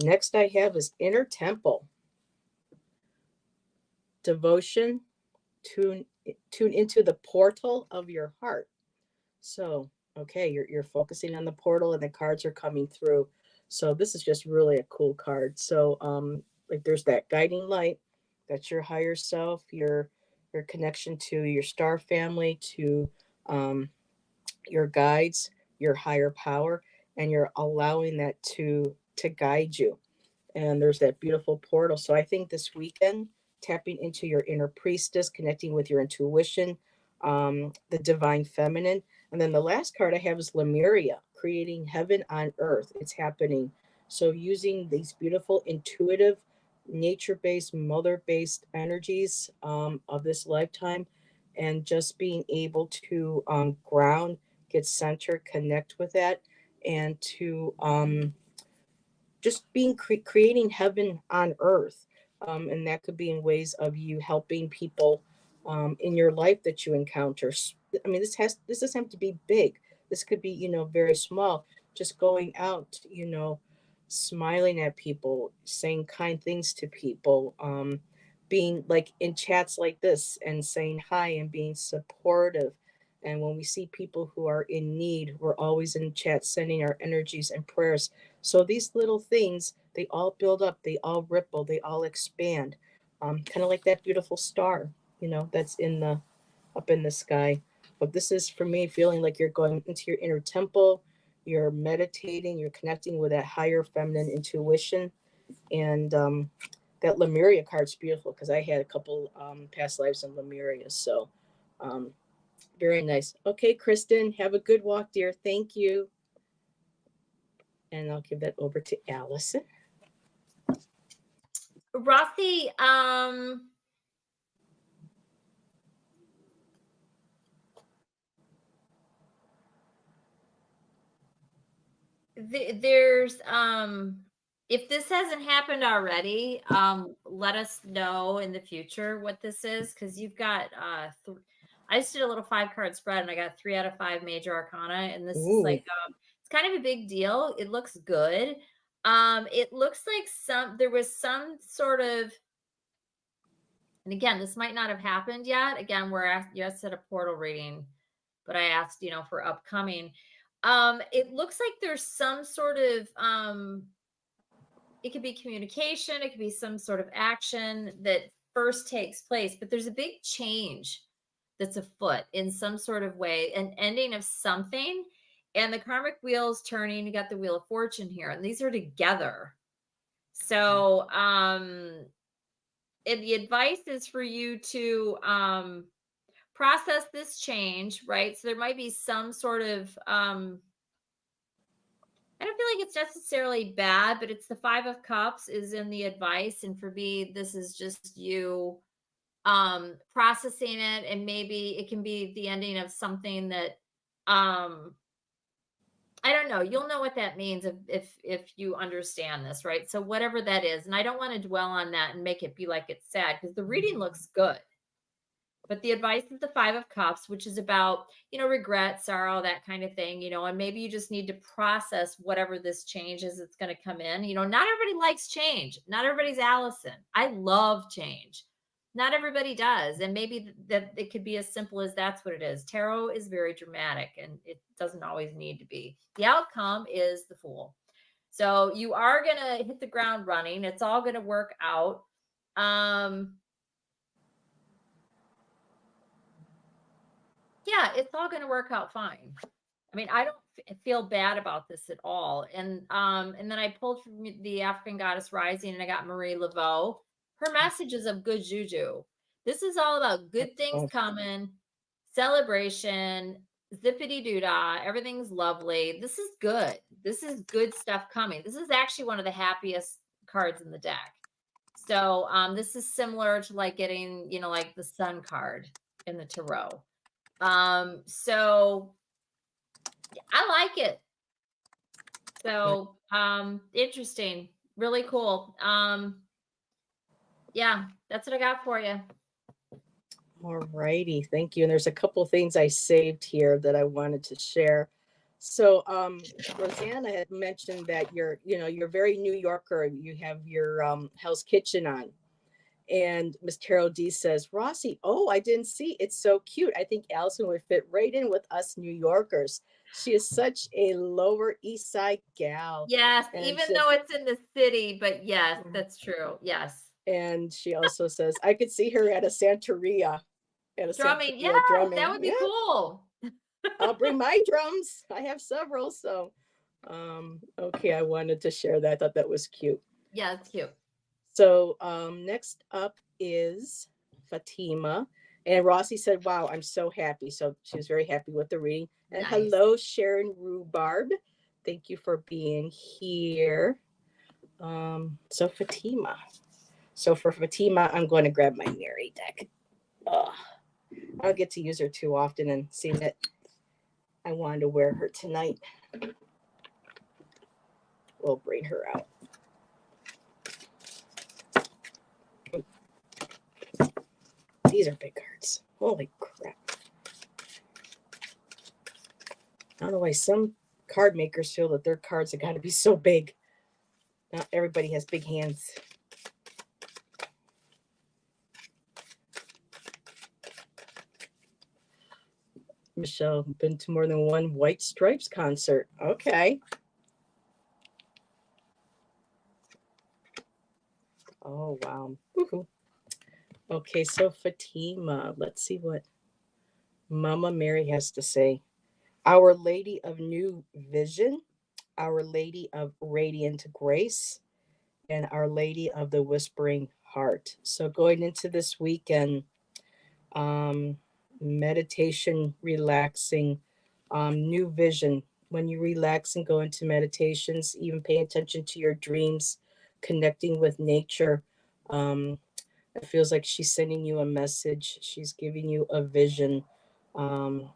Next I have is Inner Temple. Devotion, tune into the portal of your heart. So, okay, you're focusing on the portal and the cards are coming through. So this is just really a cool card. So like there's that guiding light, that's your higher self, your connection to your star family, to your guides, your higher power, and you're allowing that to guide you. And there's that beautiful portal. So I think this weekend, tapping into your inner priestess, connecting with your intuition, the divine feminine. And then the last card I have is Lemuria, creating heaven on earth. It's happening. So using these beautiful, intuitive, nature-based, mother-based energies of this lifetime, and just being able to ground, get centered, connect with that, and to just being creating heaven on earth. And that could be in ways of you helping people in your life that you encounter. I mean, this doesn't have to be big. This could be, very small. Just going out, smiling at people, saying kind things to people, being like in chats like this and saying hi and being supportive. And when we see people who are in need, we're always in chat sending our energies and prayers. So these little things, they all build up, they all ripple, they all expand. Kind of like that beautiful star, that's in the up in the sky. But this is for me feeling like you're going into your inner temple, you're meditating, you're connecting with that higher feminine intuition. And that Lemuria card's beautiful because I had a couple past lives in Lemuria. So um, very nice. Okay, Kristen, have a good walk, dear. Thank you. And I'll give that over to Allyson. Rossi, there's if this hasn't happened already, let us know in the future what this is, because you've got I just did a little 5-card spread and I got 3 out of 5 major arcana, and this is like it's kind of a big deal. It looks good. It looks like there was some sort of, and again, this might not have happened yet. Again, you asked at a portal reading, but I asked, for upcoming. It looks like there's some sort of it could be communication, it could be some sort of action that first takes place, but there's a big change that's afoot in some sort of way, an ending of something. And the karmic wheel's turning. You got the Wheel of Fortune here, and these are together. So and the advice is for you to process this change, right? So there might be some sort of I don't feel like it's necessarily bad, but it's the 5 of Cups is in the advice. And for me, this is just you processing it, and maybe it can be the ending of something that I don't know. You'll know what that means if you understand this, right? So whatever that is, and I don't want to dwell on that and make it be like it's sad, because the reading looks good. But the advice is the 5 of Cups, which is about, regret, sorrow, that kind of thing, and maybe you just need to process whatever this change is that's going to come in. Not everybody likes change. Not everybody's Allyson. I love change. Not everybody does. And maybe that it could be as simple as that's what it is. Tarot is very dramatic, and it doesn't always need to be. The outcome is the Fool. So you are going to hit the ground running. It's all going to work out. Yeah, it's all going to work out fine. I mean, I don't feel bad about this at all. And then I pulled from the African Goddess Rising, and I got Marie Laveau. Her message is of good juju. This is all about good things coming, celebration, zippity doo dah. Everything's lovely. This is good. This is good stuff coming. This is actually one of the happiest cards in the deck. So this is similar to like getting, like the Sun card in the tarot. So I like it. So interesting, really cool. Yeah, that's what I got for you. All righty, thank you. And there's a couple of things I saved here that I wanted to share. So Rosanna had mentioned that you're very New Yorker. You have your Hell's Kitchen on. And Miss Carol D says, Rossi, oh, I didn't see. It's so cute. I think Allyson would fit right in with us New Yorkers. She is such a Lower East Side gal. Yes, and even though it's in the city, but yes, that's true. Yes. And she also says, I could see her at a Santeria. Drumming. Yeah, that would be cool. I'll bring my drums. I have several. So, okay, I wanted to share that. I thought that was cute. Yeah, it's cute. So next up is Fatima. And Rossi said, wow, I'm so happy. So she was very happy with the reading. And nice. Hello, Sharon Rhubarb. Thank you for being here. So Fatima. So for Fatima, I'm going to grab my Mary deck. I don't get to use her too often, and seeing that I wanted to wear her tonight, we'll bring her out. These are big cards. Holy crap. I don't know why some card makers feel that their cards have got to be so big. Not everybody has big hands. Michelle, been to more than one White Stripes concert. Okay. Oh, wow. Woohoo. Okay, so Fatima, let's see what Mama Mary has to say. Our Lady of New Vision, Our Lady of Radiant Grace, and Our Lady of the Whispering Heart. So going into this weekend, um, meditation, relaxing, new vision. When you relax and go into meditations, even pay attention to your dreams, connecting with nature. Um, it feels like she's sending you a message. She's giving you a vision. Um,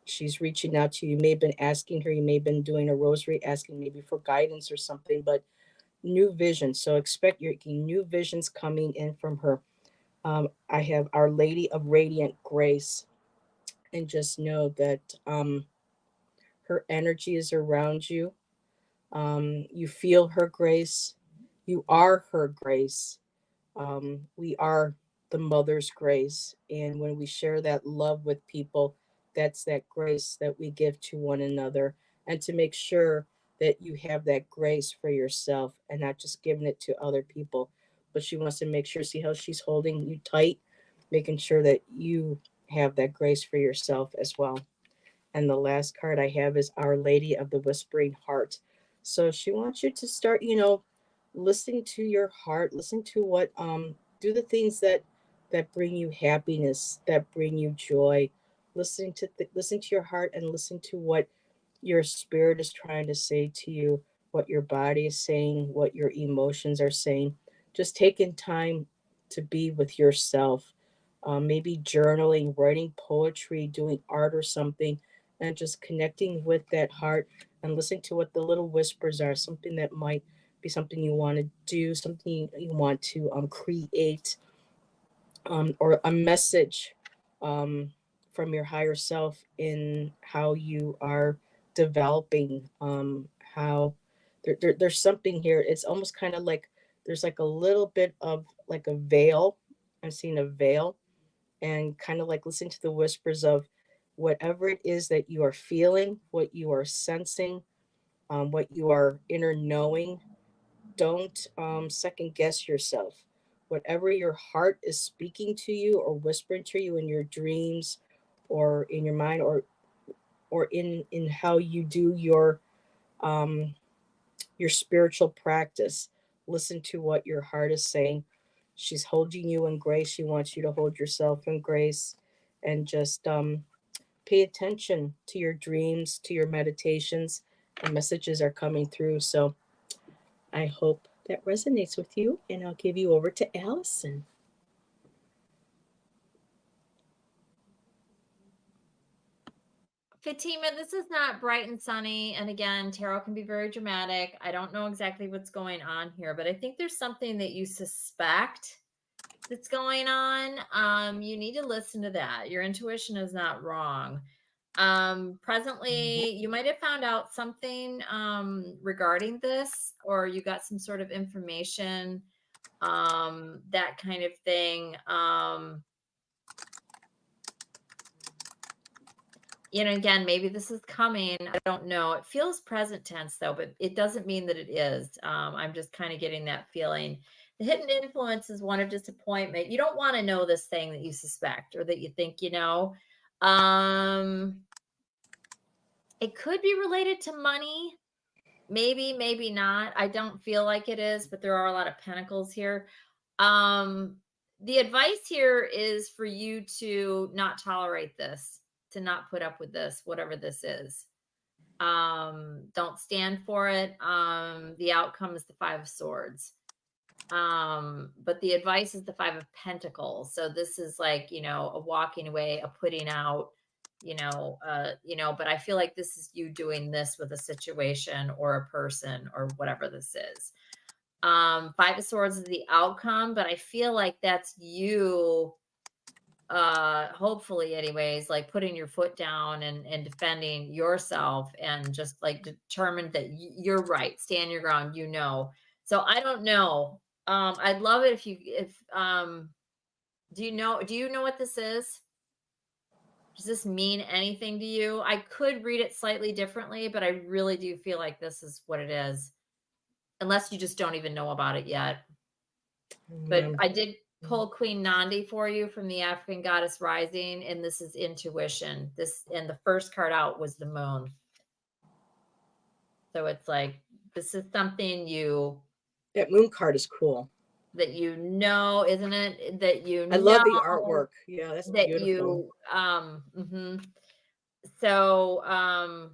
she's reaching out to you. You may have been asking her, you may have been doing a rosary, asking maybe for guidance or something, but new vision. So expect your new visions coming in from her. I have Our Lady of Radiant Grace, and just know that her energy is around you. You feel her grace. You are her grace. We are the mother's grace. And when we share that love with people, that's that grace that we give to one another. And to make sure that you have that grace for yourself and not just giving it to other people. But she wants to make sure, see how she's holding you tight, making sure that you have that grace for yourself as well. And the last card I have is Our Lady of the Whispering Heart. So she wants you to start, listening to your heart, listen to what do the things that bring you happiness, that bring you joy. Listen to your heart and listen to what your spirit is trying to say to you, what your body is saying, what your emotions are saying. Just taking time to be with yourself, maybe journaling, writing poetry, doing art or something, and just connecting with that heart and listening to what the little whispers are, something that might be something you want to do, something you want to create, or a message um, from your higher self in how you are developing, how there's something here. It's almost kind of like there's like a little bit of like a veil. I'm seeing a veil, and kind of like listening to the whispers of whatever it is that you are feeling, what you are sensing, what you are inner knowing. Don't second guess yourself. Whatever your heart is speaking to you or whispering to you in your dreams or in your mind, or in how you do um, your spiritual practice, listen to what your heart is saying. She's holding you in grace. She wants you to hold yourself in grace, and just pay attention to your dreams, to your meditations. The messages are coming through. So I hope that resonates with you, and I'll give you over to Allyson. Fatima, this is not bright and sunny. And again, tarot can be very dramatic. I don't know exactly what's going on here, but I think there's something that you suspect that's going on. You need to listen to that. Your intuition is not wrong. Presently, you might have found out something regarding this, or you got some sort of information, that kind of thing. Again, maybe this is coming. I don't know. It feels present tense though, but it doesn't mean that it is. I'm just kind of getting that feeling. The hidden influence is one of disappointment. You don't want to know this thing that you suspect or that you think you know. Um, it could be related to money. Maybe, maybe not. I don't feel like it is, but there are a lot of pentacles here. Um, the advice here is for you to not tolerate this, to not put up with this, whatever this is. Don't stand for it. The outcome is the Five of Swords. But the advice is the Five of Pentacles. So this is like, a walking away, a putting out, but I feel like this is you doing this with a situation or a person or whatever this is. Five of Swords is the outcome, but I feel like that's you, hopefully anyways, like putting your foot down and defending yourself, and just like determined that you're right, stand your ground, so I don't know. I'd love it if do you know what this is? Does this mean anything to you? I could read it slightly differently, but I really do feel like this is what it is. Unless you just don't even know about it yet. But I did pull Queen Nandi for you from the African Goddess Rising, and this is intuition. This and the first card out was the moon. So it's like this is something that moon card is cool. that isn't it? That I love the artwork. Yeah, that's that beautiful. So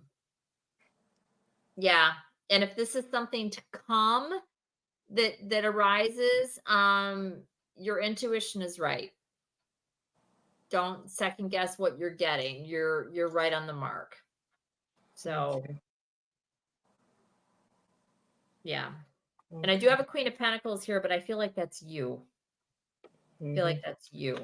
yeah. And if this is something to come that arises, your intuition is right. Don't second guess what you're getting. You're right on the mark. So Okay. yeah. And I do have a Queen of Pentacles here, but I feel like that's you. I feel like that's you.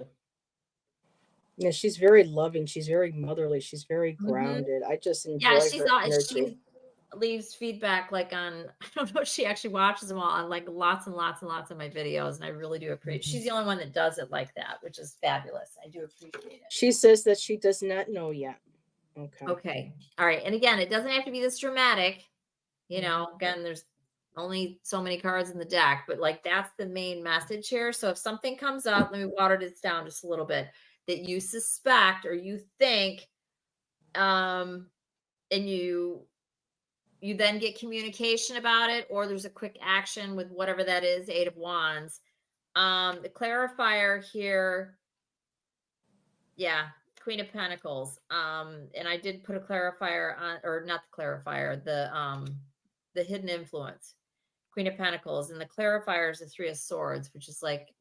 Yeah, she's very loving. She's very motherly. She's very grounded. I just enjoy her energy. She leaves feedback like on, I don't know if she actually watches them all on like lots and lots and lots of my videos. And I really do appreciate she's the only one that does it like that, which is fabulous. I do appreciate it. She says that she does not know yet. Okay. Okay. All right. And again, it doesn't have to be this dramatic. You know, again, there's only so many cards in the deck, but like that's the main message here. So if something comes up, let me water this down just a little bit that you suspect or you think, and you then get communication about it, or there's a quick action with whatever that is, 8 of Wands. The clarifier here, yeah, Queen of Pentacles. And I did put a clarifier on, or not the clarifier, the hidden influence. Queen of Pentacles, and the clarifier is the 3 of Swords, which is like,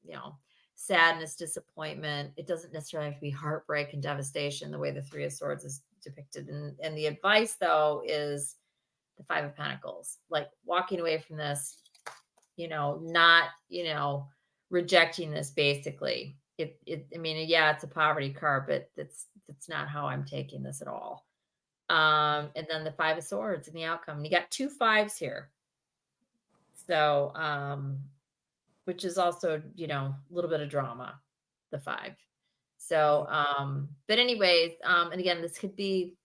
sadness, disappointment. It doesn't necessarily have to be heartbreak and devastation the way the 3 of Swords is depicted. And the advice, though, is the 5 of Pentacles, like walking away from this, not, rejecting this basically. I mean, yeah, it's a poverty card, but that's not how I'm taking this at all. And then the 5 of Swords and the outcome. And you got 2 5s here. So, which is also, a little bit of drama, the 5. So, but anyways, and again, this could be,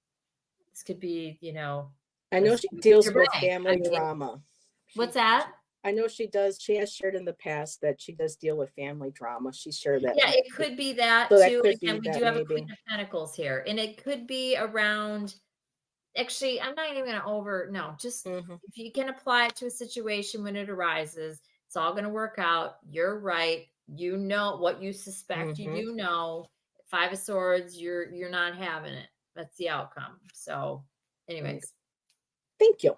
I know she deals with family drama. What's that? I know she does. She has shared in the past that she does deal with family drama. She shared that. Yeah, it could be that so too. That Again, we do have a Queen of Pentacles here, and it could be around. Actually, I'm not even going to just if you can apply it to a situation when it arises, it's all going to work out. You're right. You know what you suspect. You do know. 5 of Swords, you're not having it. That's the outcome. So, anyways. Thank you.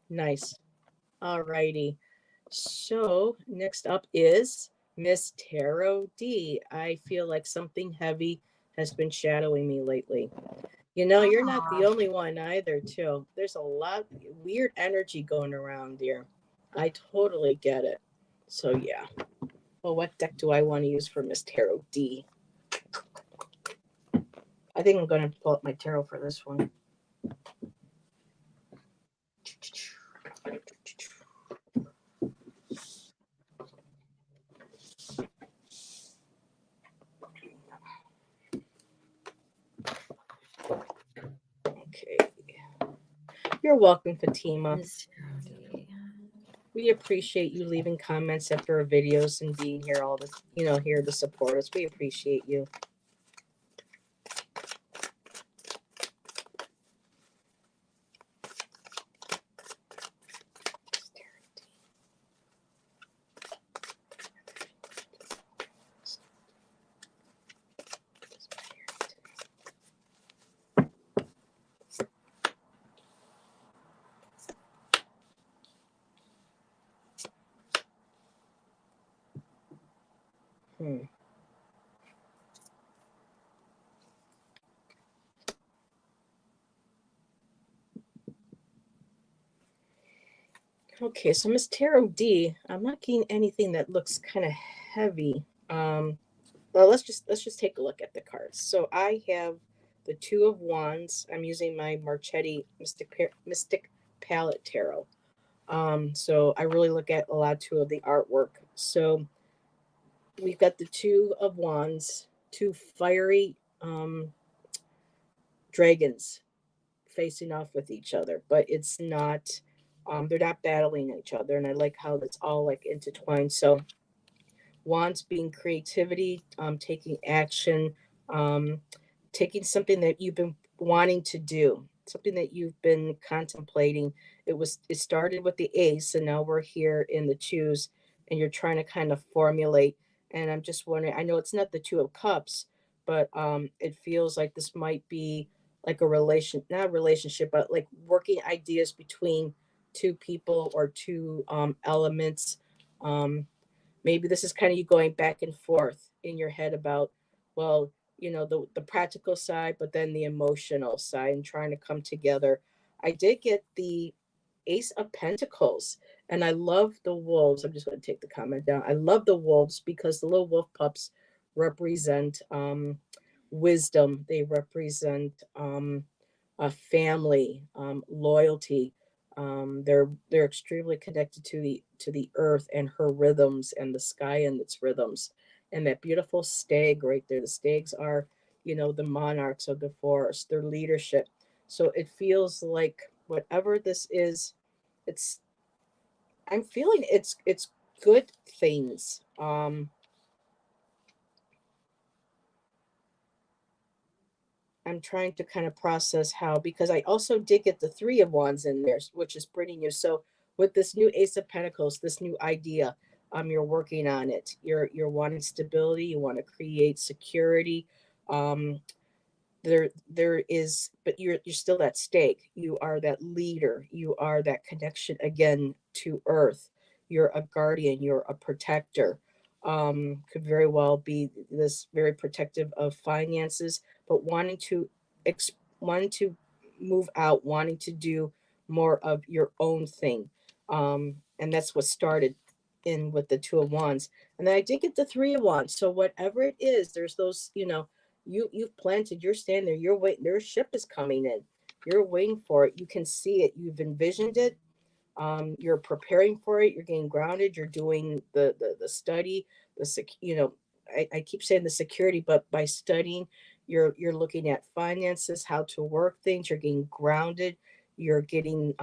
Nice. All righty. So next up is Miss Tarot D. I feel like something heavy has been shadowing me lately. You're not the only one either, too. There's a lot of weird energy going around here. I totally get it. So, yeah. Well, what deck do I want to use for Miss Tarot D? I think I'm going to pull up my tarot for this one. Okay. You're welcome, Fatima. We appreciate you leaving comments after our videos and being here all this, here to support us. We appreciate you. Okay, so Miss Tarot D, I'm not getting anything that looks kind of heavy. Well, let's just take a look at the cards. So I have the 2 of Wands. I'm using my Marchetti Mystic Palette Tarot. So I really look at a lot too of the artwork. So we've got the 2 of Wands, 2 fiery dragons facing off with each other, but it's not, they're not battling each other. And I like how that's all like intertwined. So wands being creativity, taking action, um, taking something that you've been wanting to do, something that you've been contemplating. It started with the ace, and now we're here in the twos, and you're trying to kind of formulate. And I'm just wondering, I know it's not the two of cups, but it feels like this might be like a relation, not a relationship, but like working ideas between two people or two elements. Um, Maybe this is kind of you going back and forth in your head about, well, the practical side, but then the emotional side and trying to come together. I did get the Ace of Pentacles, and I love the wolves. I'm just going to take the comment down. I love the wolves because the little wolf pups represent wisdom. They represent a family, loyalty. They're extremely connected to the earth and her rhythms and the sky and its rhythms. And that beautiful stag right there. The stags are, the monarchs of the forest, their leadership. So it feels like whatever this is, it's I'm feeling it's good things. I'm trying to kind of process how, because I also did get the three of wands in there, which is pretty new. So with this new ace of pentacles, this new idea, you're working on it. You're wanting stability. You want to create security. Um, there is, but you're still that stake. You are that leader. You are that connection again to earth. You're a guardian. You're a protector. Could very well be this very protective of finances, but ex- wanting to move out, wanting to do more of your own thing. And that's what started in with the two of wands. And then I did get the three of wands. So whatever it is, there's those, you've planted, you're standing there, you're waiting, their ship is coming in, you're waiting for it, you can see it, you've envisioned it, you're preparing for it, you're getting grounded, you're doing the study, I keep saying the security, but by studying, you're looking at finances, how to work things, you're getting grounded, you're getting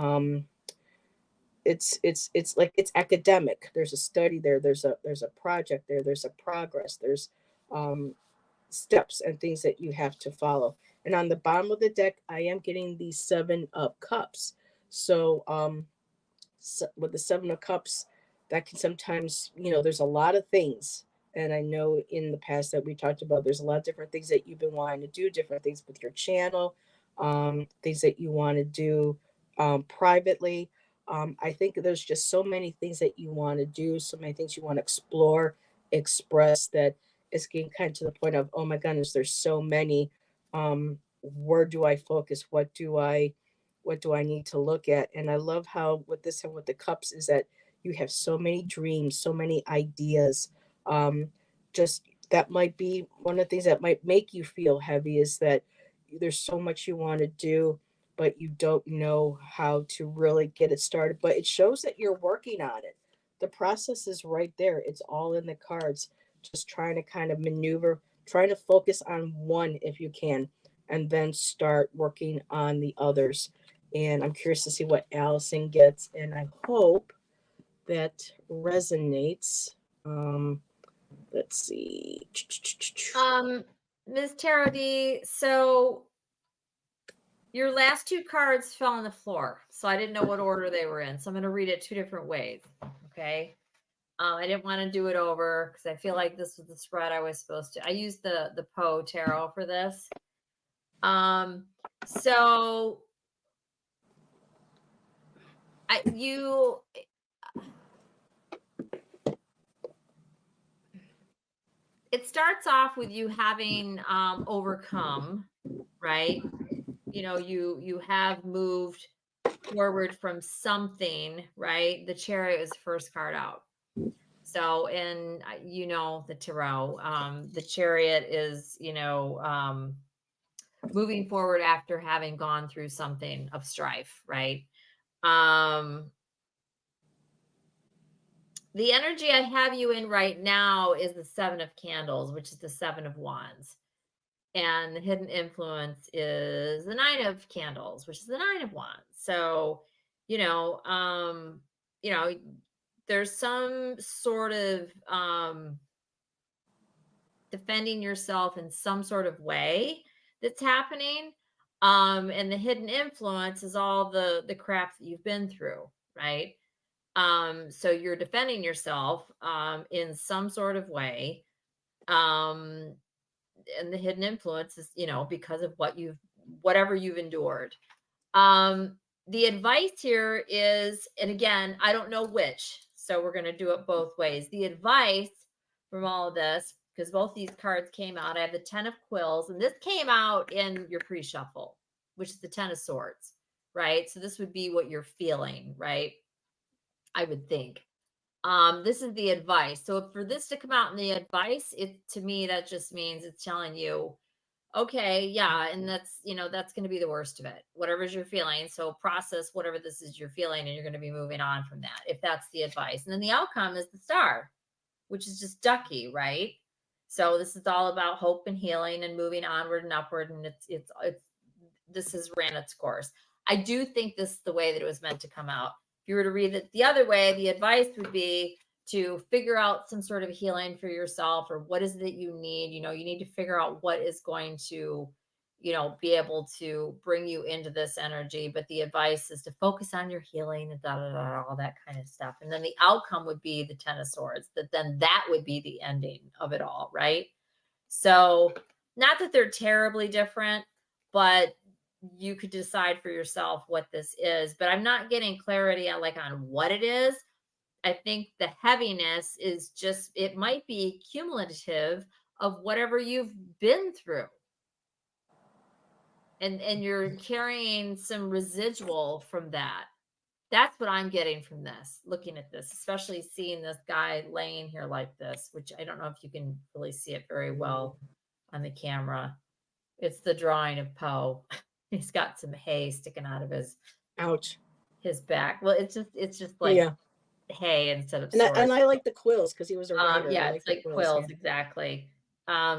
it's like it's academic, there's a study there, there's a project there, there's a progress, there's um steps and things that you have to follow. And on the bottom of the deck, I am getting the seven of cups. So, with the seven of cups, that can sometimes, there's a lot of things. And I know in the past that we talked about, there's a lot of different things that you've been wanting to do, different things with your channel, things that you want to do privately. I think there's just so many things that you want to do, so many things you want to explore, express, that it's getting kind of to the point of, oh my goodness, there's so many. Where do I focus? What do I need to look at? And I love how with this and with the cups is that you have so many dreams, so many ideas. Um, just that might be one of the things that might make you feel heavy, is that there's so much you want to do, but you don't know how to really get it started. But it shows that you're working on it. The process is right there. It's all in the cards. Just trying to kind of maneuver, trying to focus on one if you can, and then start working on the others. And I'm curious to see what Allyson gets, and I hope that resonates. Let's see. Ms. Tarot D, so your last two cards fell on the floor, so I didn't know what order they were in. So I'm going to read it two different ways. Okay. I didn't want to do it over because I feel like this was the spread I was supposed to. I used the Poe tarot for this. So it starts off with you having overcome, right? You have moved forward from something, right? The Chariot was the first card out. So, and the tarot, the Chariot is, moving forward after having gone through something of strife, right? The energy I have you in right now is the Seven of Candles, which is the Seven of Wands. And the hidden influence is the Nine of Candles, which is the Nine of Wands. So, you know, you know, there's some sort of defending yourself in some sort of way that's happening. And the hidden influence is all the crap that you've been through, right? So you're defending yourself in some sort of way. Um, and the hidden influence is, you know, because of whatever you've endured. Um, the advice here is, and again, I don't know which, so we're going to do it both ways. The advice from all of this, because both these cards came out, I have the 10 of Quills, and this came out in your pre-shuffle, which is the 10 of Swords, right? So this would be what you're feeling, right? I would think. This is the advice. So for this to come out in the advice, it to me that just means it's telling you, okay, yeah, and that's, you know, that's going to be the worst of it. Whatever's you're feeling, so process whatever this is you're feeling, and you're going to be moving on from that. If that's the advice, and then the outcome is the Star, which is just ducky, right? So this is all about hope and healing and moving onward and upward, and it's this has ran its course. I do think this is the way that it was meant to come out. If you were to read it the other way, the advice would be to figure out some sort of healing for yourself, or what is it that you need. You know, you need to figure out what is going to, you know, be able to bring you into this energy. But the advice is to focus on your healing and all that kind of stuff. And then the outcome would be the 10 of Swords, that would be the ending of it all, right? So not that they're terribly different, but you could decide for yourself what this is. But I'm not getting clarity on what it is. I think the heaviness is just, it might be cumulative of whatever you've been through. And you're carrying some residual from that. That's what I'm getting from this, looking at this, especially seeing this guy laying here like this, which I don't know if you can really see it very well on the camera. It's the drawing of Poe. He's got some hay sticking out of his back. Well, it's just like hay instead of swords. And I like the quills because he was a writer. Yeah, like it's like quills, exactly.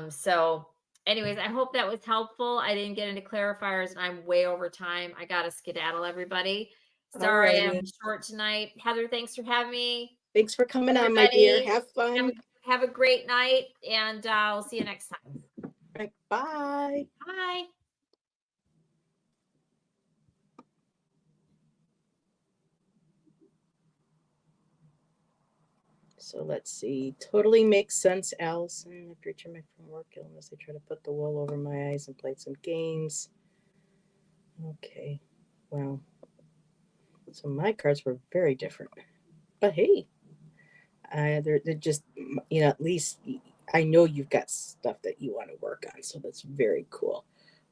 So anyways, I hope that was helpful. I didn't get into clarifiers, and I'm way over time. I gotta skedaddle, everybody. Sorry, I'm short tonight. Heather, thanks for having me. Thanks for coming on, my dear. Have fun. Have a great night, and I'll see you next time. Right, bye. Bye. So let's see. Totally makes sense, Allyson. After returning from work illness, I try to put the wool over my eyes and played some games. Okay. Well, so my cards were very different. But hey, they're just, you know, at least I know you've got stuff that you want to work on. So that's very cool.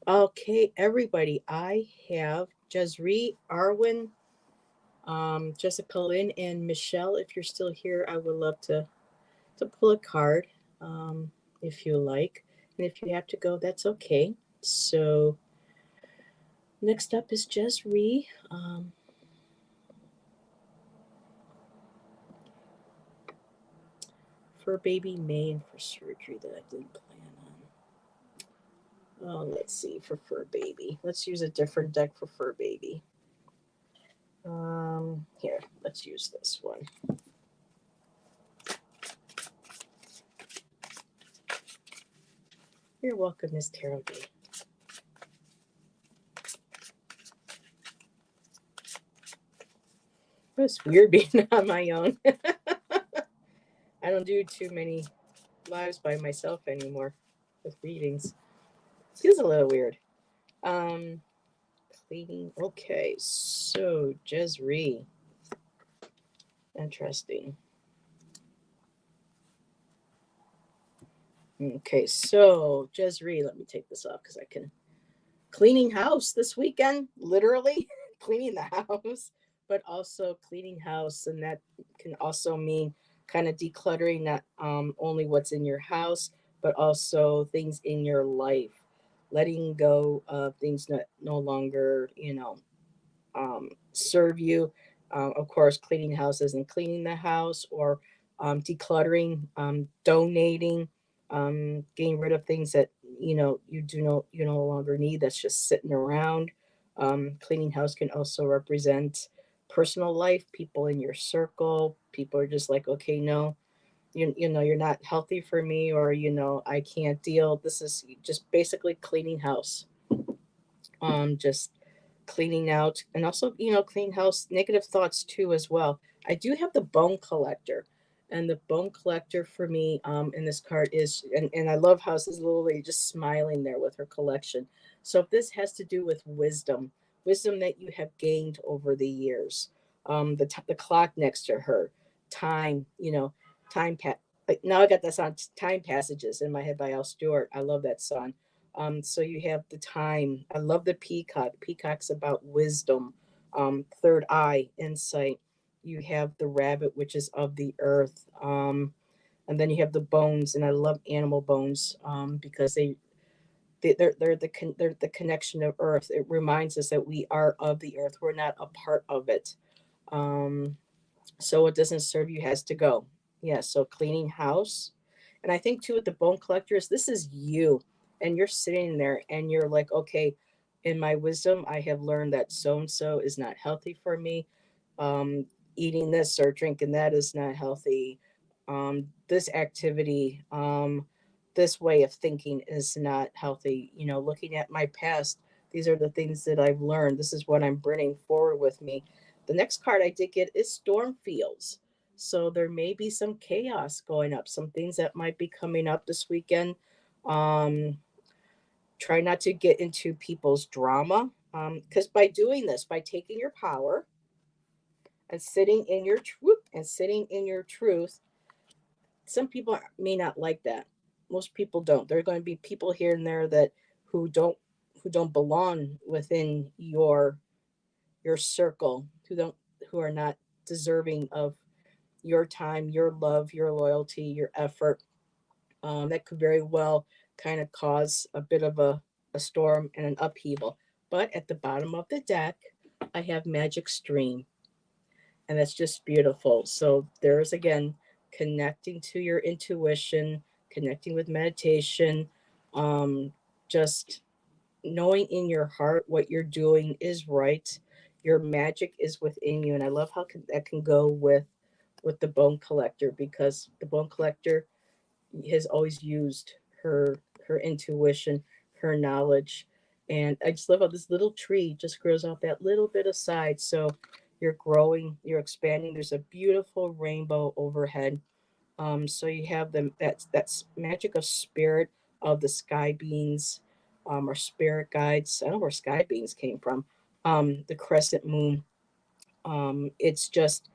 Okay, everybody. I have Jezree, Arwen, Jessica Lynn, and Michelle. If you're still here, I would love to pull a card if you like. And if you have to go, that's okay. So next up is Jezree. For baby May and for surgery that I didn't plan on. Oh, let's see, for fur baby. Let's use a different deck for fur baby. Here, let's use this one. You're welcome, Miss Tarot Day. It's weird being on my own. I don't do too many lives by myself anymore with readings. Feels a little weird. Cleaning. Okay, so Jezree. Interesting. Okay, so Jezree, let me take this off because I can. Cleaning house this weekend, literally cleaning the house, but also cleaning house, and that can also mean kind of decluttering not only what's in your house, but also things in your life, letting go of things that no longer, serve you. Of course, cleaning houses and cleaning the house, or decluttering, donating, getting rid of things that you no longer need, that's just sitting around. Cleaning house can also represent personal life, people in your circle. People are just like, okay, no, you're not healthy for me, or I can't deal. This is just basically cleaning house. Just cleaning out, and also clean house negative thoughts too as well. I do have the bone collector, and the bone collector for me in this card is, and I love how this little lady just smiling there with her collection. So if this has to do with wisdom that you have gained over the years, the clock next to her, time, time like now I got that song Time Passages in my head by Al Stewart. I love that song. So you have the time. I love the peacock. Peacock's about wisdom, third eye, insight. You have the rabbit, which is of the earth. And then you have the bones, and I love animal bones because they're the connection of earth. It reminds us that we are of the earth. We're not a part of it. Um, so what doesn't serve you has to go. Yeah, so cleaning house. And I think too with the bone collectors, this is you. And you're sitting there and you're like, okay, in my wisdom, I have learned that so and so is not healthy for me. Um, Eating this or drinking that is not healthy. This activity, this way of thinking is not healthy. Looking at my past, these are the things that I've learned. This is what I'm bringing forward with me. The next card I did get is Storm Fields. So there may be some chaos going up, some things that might be coming up this weekend. Um, Try not to get into people's drama, because by doing this, by taking your power and sitting in your truth, some people may not like that. Most people don't. There are going to be people here and there that who don't who don't belong within your circle, who are not deserving of your time, your love, your loyalty, your effort. That could very well kind of cause a bit of a storm and an upheaval. But at the bottom of the deck, I have Magic Stream, and that's just beautiful. So there's again connecting to your intuition, connecting with meditation, just knowing in your heart what you're doing is right. Your magic is within you, and I love how that can go with the bone collector, because the bone collector has always used her intuition, her knowledge. And I just love how this little tree just grows out that little bit of side. So you're growing, you're expanding. There's a beautiful rainbow overhead. So you have that's magic of spirit, of the sky beings, or spirit guides. I don't know where sky beings came from. The crescent moon. It's just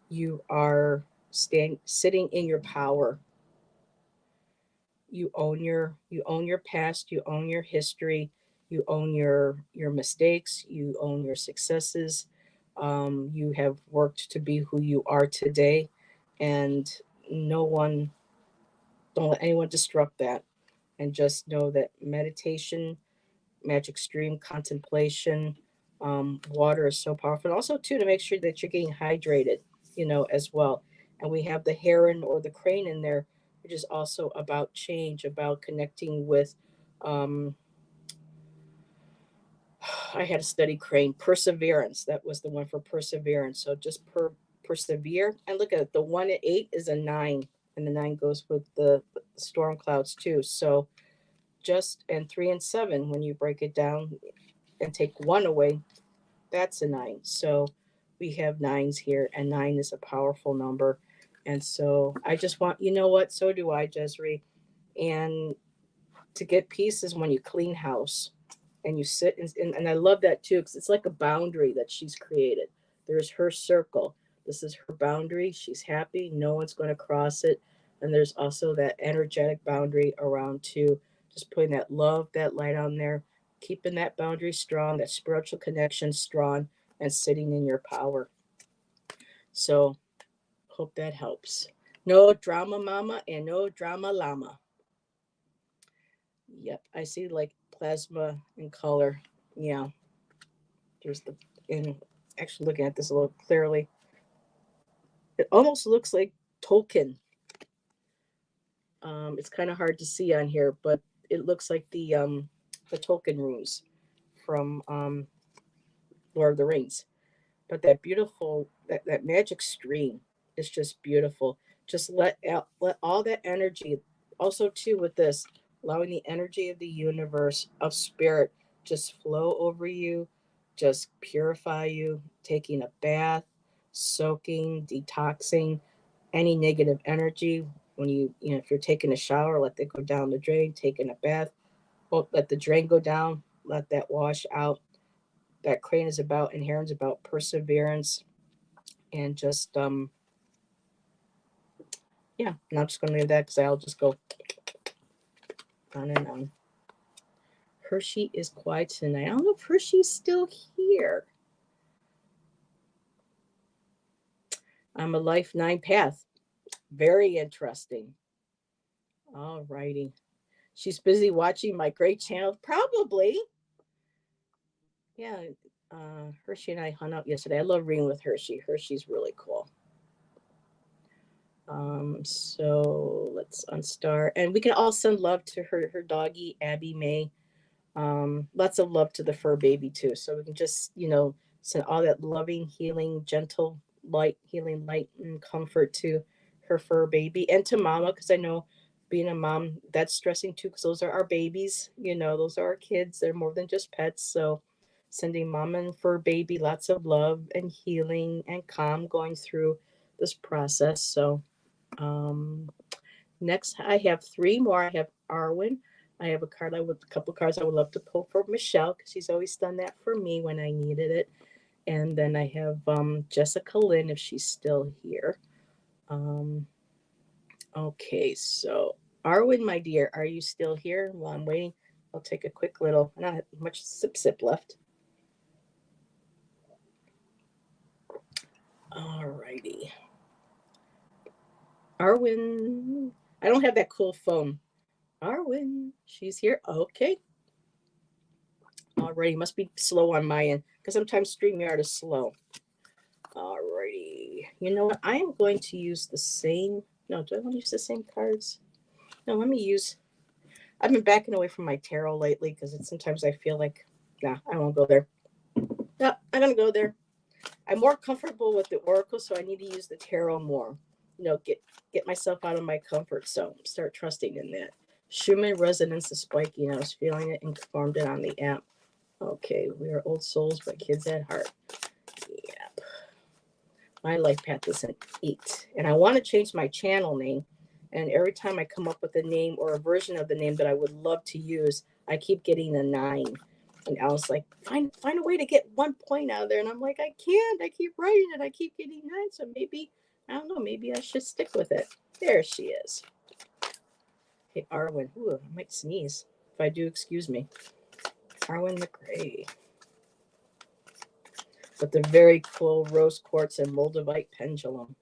you are sitting in your power. You own your past, you own your history, you own your mistakes, you own your successes. You have worked to be who you are today, and no one don't let anyone disrupt that. And just know that meditation, magic stream, contemplation, water is so powerful. And also too, to make sure that you're getting hydrated, as well. And we have the heron or the crane in there, which is also about change, about connecting with. Um, I had to study crane perseverance. That was the one for perseverance. So just persevere. And look at it. The 1 at 8 is a 9, and the 9 goes with the storm clouds too. So just and 3 and 7, when you break it down and take one away, that's a 9. So we have nines here, and 9 is a powerful number. And so I just want, you know what? So do I, Jesri. And to get peace is when you clean house and you sit, and I love that too, because it's like a boundary that she's created. There's her circle. This is her boundary. She's happy. No one's going to cross it. And there's also that energetic boundary around too. Just putting that love, that light on there, keeping that boundary strong, that spiritual connection strong, and sitting in your power. So hope that helps. No drama mama and no drama llama. Yep, I see like plasma and color. Yeah, there's the in actually looking at this a little clearly. It almost looks like Tolkien. It's kind of hard to see on here, but it looks like the Tolkien runes from Lord of the Rings. But that beautiful that magic stream is just beautiful. Just let all that energy, also too with this, allowing the energy of the universe of spirit just flow over you, just purify you, taking a bath, soaking, detoxing any negative energy. When if you're taking a shower, let that go down the drain. Taking a bath, let the drain go down, let that wash out. That crane is about, and Heron's about perseverance, and just yeah. And I'm just gonna leave that because I'll just go on and on. Hershey is quiet tonight. I don't know if Hershey's still here. I'm a life 9 path. Very interesting. All righty. She's busy watching my great channel. Probably. Yeah. Hershey and I hung out yesterday. I love reading with Hershey. Hershey's really cool. So let's unstar, and we can all send love to her doggy Abby May. Lots of love to the fur baby too. So we can just send all that loving, healing, gentle light, healing light and comfort to her fur baby, and to Mama, because I know being a mom, that's stressing too, because those are our babies. Those are our kids. They're more than just pets. So sending Mama and fur baby lots of love and healing and calm going through this process. So next, I have 3 more. I have Arwen. I have a couple cards I would love to pull for Michelle, because she's always done that for me when I needed it. And then I have Jessica Lynn, if she's still here. Okay, so Arwen, my dear, are you still here? While I'm waiting, I'll take a quick little, not much sip left. All righty. Arwen, I don't have that cool phone. Arwen, she's here. Okay. Alrighty, must be slow on my end, because sometimes StreamYard is slow. Alrighty. You know what? I am going to use the same. No, do I want to use the same cards? No, let me use. I've been backing away from my tarot lately, because sometimes I feel like, nah, I won't go there. No, I'm going to go there. I'm more comfortable with the Oracle, so I need to use the tarot more. Get myself out of my comfort zone. Start trusting in that. Schumann resonance is spiking. I was feeling it and confirmed it on the app. Okay, we are old souls, but kids at heart. Yep. My life path is an 8. And I want to change my channel name. And every time I come up with a name or a version of the name that I would love to use, I keep getting a 9. And Al's like, find a way to get 1 point out of there. And I'm like, I can't. I keep writing it. I keep getting 9. So maybe, I don't know, maybe I should stick with it. There she is. Hey, Arwen. Ooh, I might sneeze. If I do, excuse me. Arwen McRae. With the very cool rose quartz and moldavite pendulum.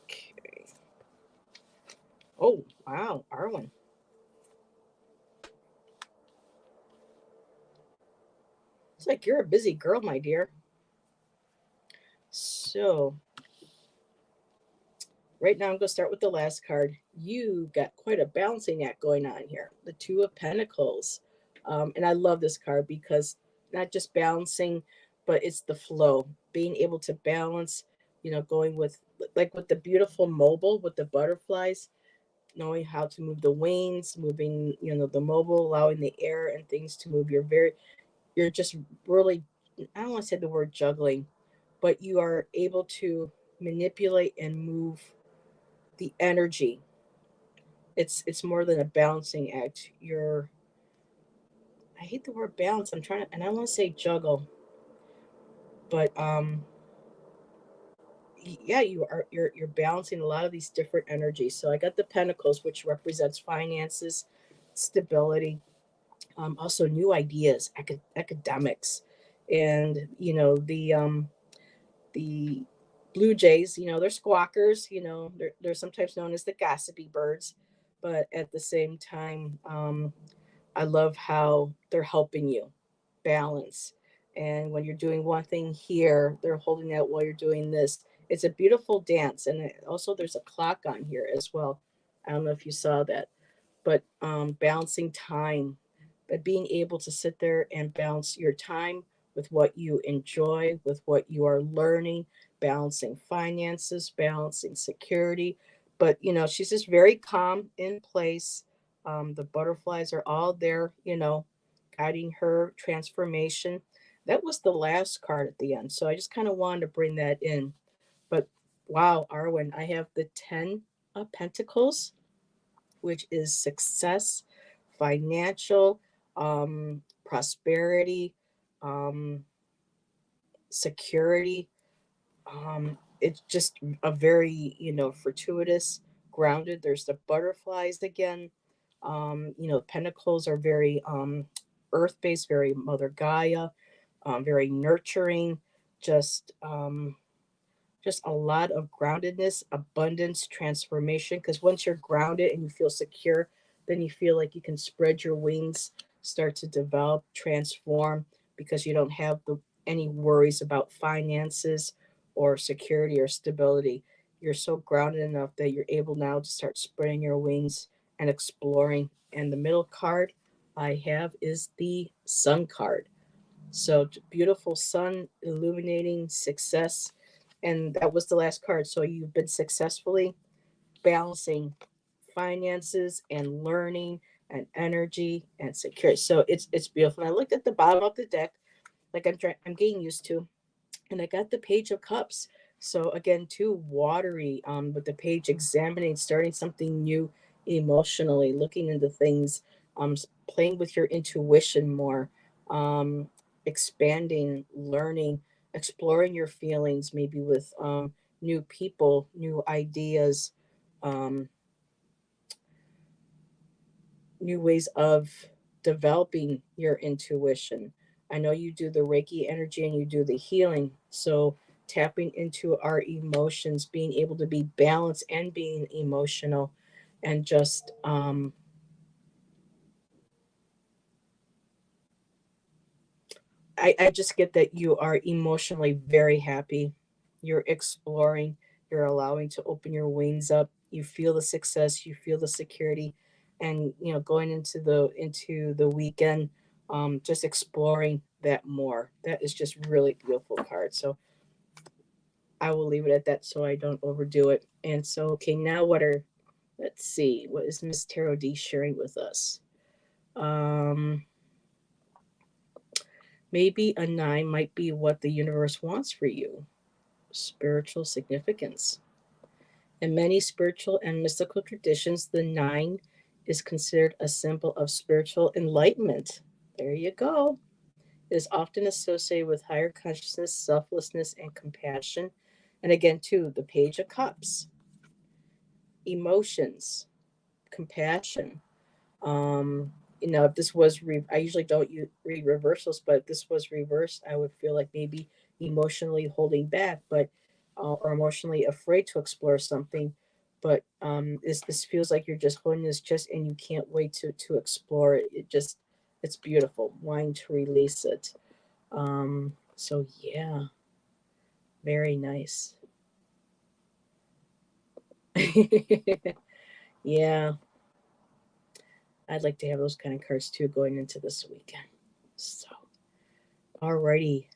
Okay. Oh, wow, Arwen. It's like you're a busy girl, my dear. So, right now I'm going to start with the last card. You got quite a balancing act going on here. The 2 of Pentacles. And I love this card because not just balancing, but it's the flow. Being able to balance, going with the beautiful mobile with the butterflies, knowing how to move the wings, moving, the mobile, allowing the air and things to move. You're just really, I don't want to say the word juggling, but you are able to manipulate and move the energy. It's more than a balancing act. I hate the word balance. I'm trying to, and I want to say juggle, but yeah, you're balancing a lot of these different energies. So I got the Pentacles, which represents finances, stability, also new ideas, academics, and the Blue Jays, they're squawkers, they're sometimes known as the gossipy birds, but at the same time, I love how they're helping you balance. And when you're doing one thing here, they're holding that while you're doing this. It's a beautiful dance. And also, there's a clock on here as well. I don't know if you saw that, but balancing time, but being able to sit there and balance your time with what you enjoy, with what you are learning, balancing finances, balancing security. But, she's just very calm in place. The butterflies are all there, guiding her transformation. That was the last card at the end. So I just kind of wanted to bring that in. But wow, Arwen, I have the 10 of Pentacles, which is success, financial, prosperity, um, security. It's just a very, fortuitous, grounded. There's the butterflies again. Pentacles are very earth based, very Mother Gaia, very nurturing, just just a lot of groundedness, abundance, transformation. Because once you're grounded and you feel secure, then you feel like you can spread your wings, start to develop, transform, because you don't have any worries about finances or security or stability. You're so grounded enough that you're able now to start spreading your wings and exploring. And the middle card I have is the Sun card. So beautiful sun illuminating success. And that was the last card. So you've been successfully balancing finances and learning and energy and security. So it's beautiful. And I looked at the bottom of the deck, like I'm getting used to, and I got the Page of Cups. So again, too watery, with the page examining, starting something new emotionally, looking into things, playing with your intuition more, um, expanding, learning, exploring your feelings, maybe with new people, new ideas, um, new ways of developing your intuition. I know you do the Reiki energy and you do the healing. So, tapping into our emotions, being able to be balanced and being emotional, and just, I just get that you are emotionally very happy. You're exploring, you're allowing to open your wings up. You feel the success, you feel the security, and going into the weekend, just exploring that more. That is just really beautiful card. So I will leave it at that so I don't overdo it. And so, okay, now let's see, what is Miss Tarot D sharing with us? Um, Maybe a nine might be what the universe wants for you. Spiritual significance. In many spiritual and mystical traditions, the nine is considered a symbol of spiritual enlightenment. There you go. It is often associated with higher consciousness, selflessness, and compassion. And again, too, the Page of Cups, emotions, compassion. Um, if this was, I usually don't read reversals, but if this was reversed, I would feel like maybe emotionally holding back, but or emotionally afraid to explore something. But this feels like you're just holding this just, and you can't wait to explore it. It's beautiful, wanting to release it. So yeah, very nice. Yeah, I'd like to have those kind of cards too going into this weekend. So, alrighty,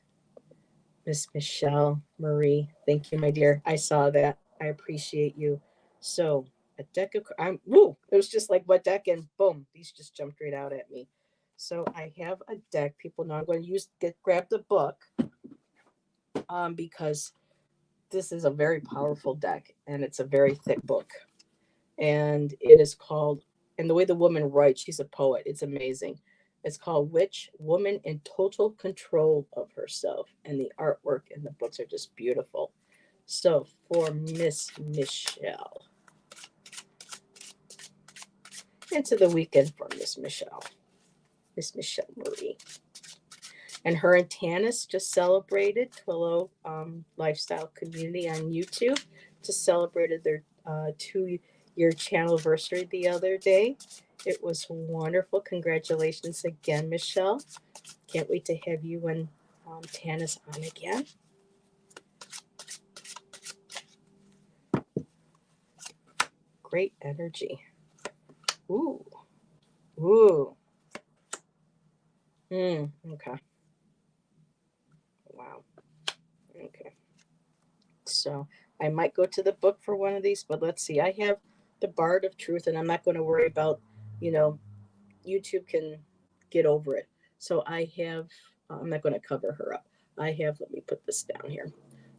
Miss Michelle Marie, thank you, my dear. I saw that. I appreciate you. So, a deck of it was just like what deck, and boom, these just jumped right out at me. So I have a deck. People know I'm going to grab the book, because this is a very powerful deck and it's a very thick book, and it is called, and the way the woman writes, she's a poet, it's amazing. It's called Witch Woman in Total Control of Herself, and the artwork and the books are just beautiful. So for Miss Michelle, into the weekend for Miss Michelle Marie. And her and Tanis just celebrated Twillo Lifestyle Community on YouTube, just celebrated their 2-year channel anniversary the other day. It was wonderful. Congratulations again, Michelle. Can't wait to have you Tan is on again. Great energy. Ooh. Ooh. Okay. Wow. Okay. So I might go to the book for one of these, but let's see. I have the Bard of Truth, and I'm not going to worry about, you know, YouTube can get over it. So I have, I'm not going to cover her up. I have, let me put this down here.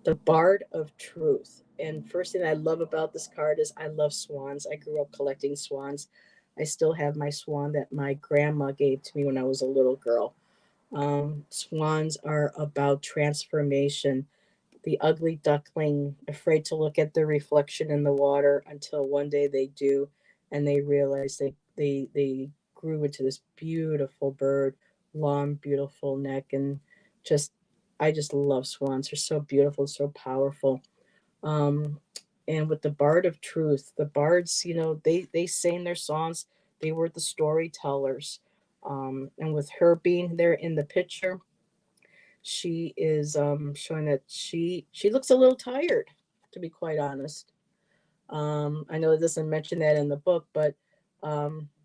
The Bard of Truth. And first thing I love about this card is I love swans. I grew up collecting swans. I still have my swan that my grandma gave to me when I was a little girl. Swans are about transformation. The ugly duckling, afraid to look at their reflection in the water until one day they do, and they realize they grew into this beautiful bird, long, beautiful neck, and just I just love swans. They're so beautiful, so powerful. Um, and with the Bard of Truth, the bards, they sang their songs. They were the storytellers. And with her being there in the picture, she is showing that she looks a little tired, to be quite honest. I know it doesn't mention that in the book, but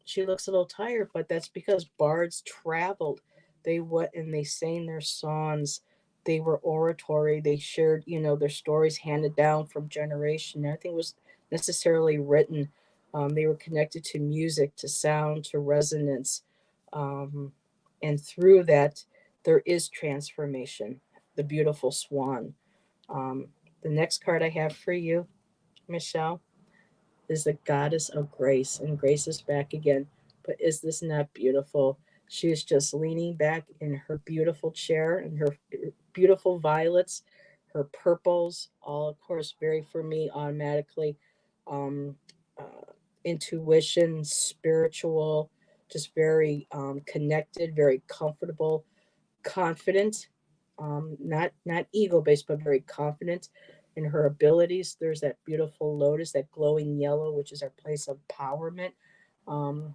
she looks a little tired, but that's because bards traveled. They went and they sang their songs. They were oratory. They shared, their stories handed down from generation. Nothing was necessarily written. They were connected to music, to sound, to resonance. Um, and through that, there is transformation. The beautiful swan. Um, the next card I have for you, Michelle, is the goddess of grace, and Grace is back again. But is this not beautiful? She is just leaning back in her beautiful chair and her beautiful violets, her purples, all of course very for me automatically. Um, Intuition, spiritual, just very connected, very comfortable, confident, not ego based, but very confident in her abilities. There's that beautiful lotus, that glowing yellow, which is our place of empowerment, um,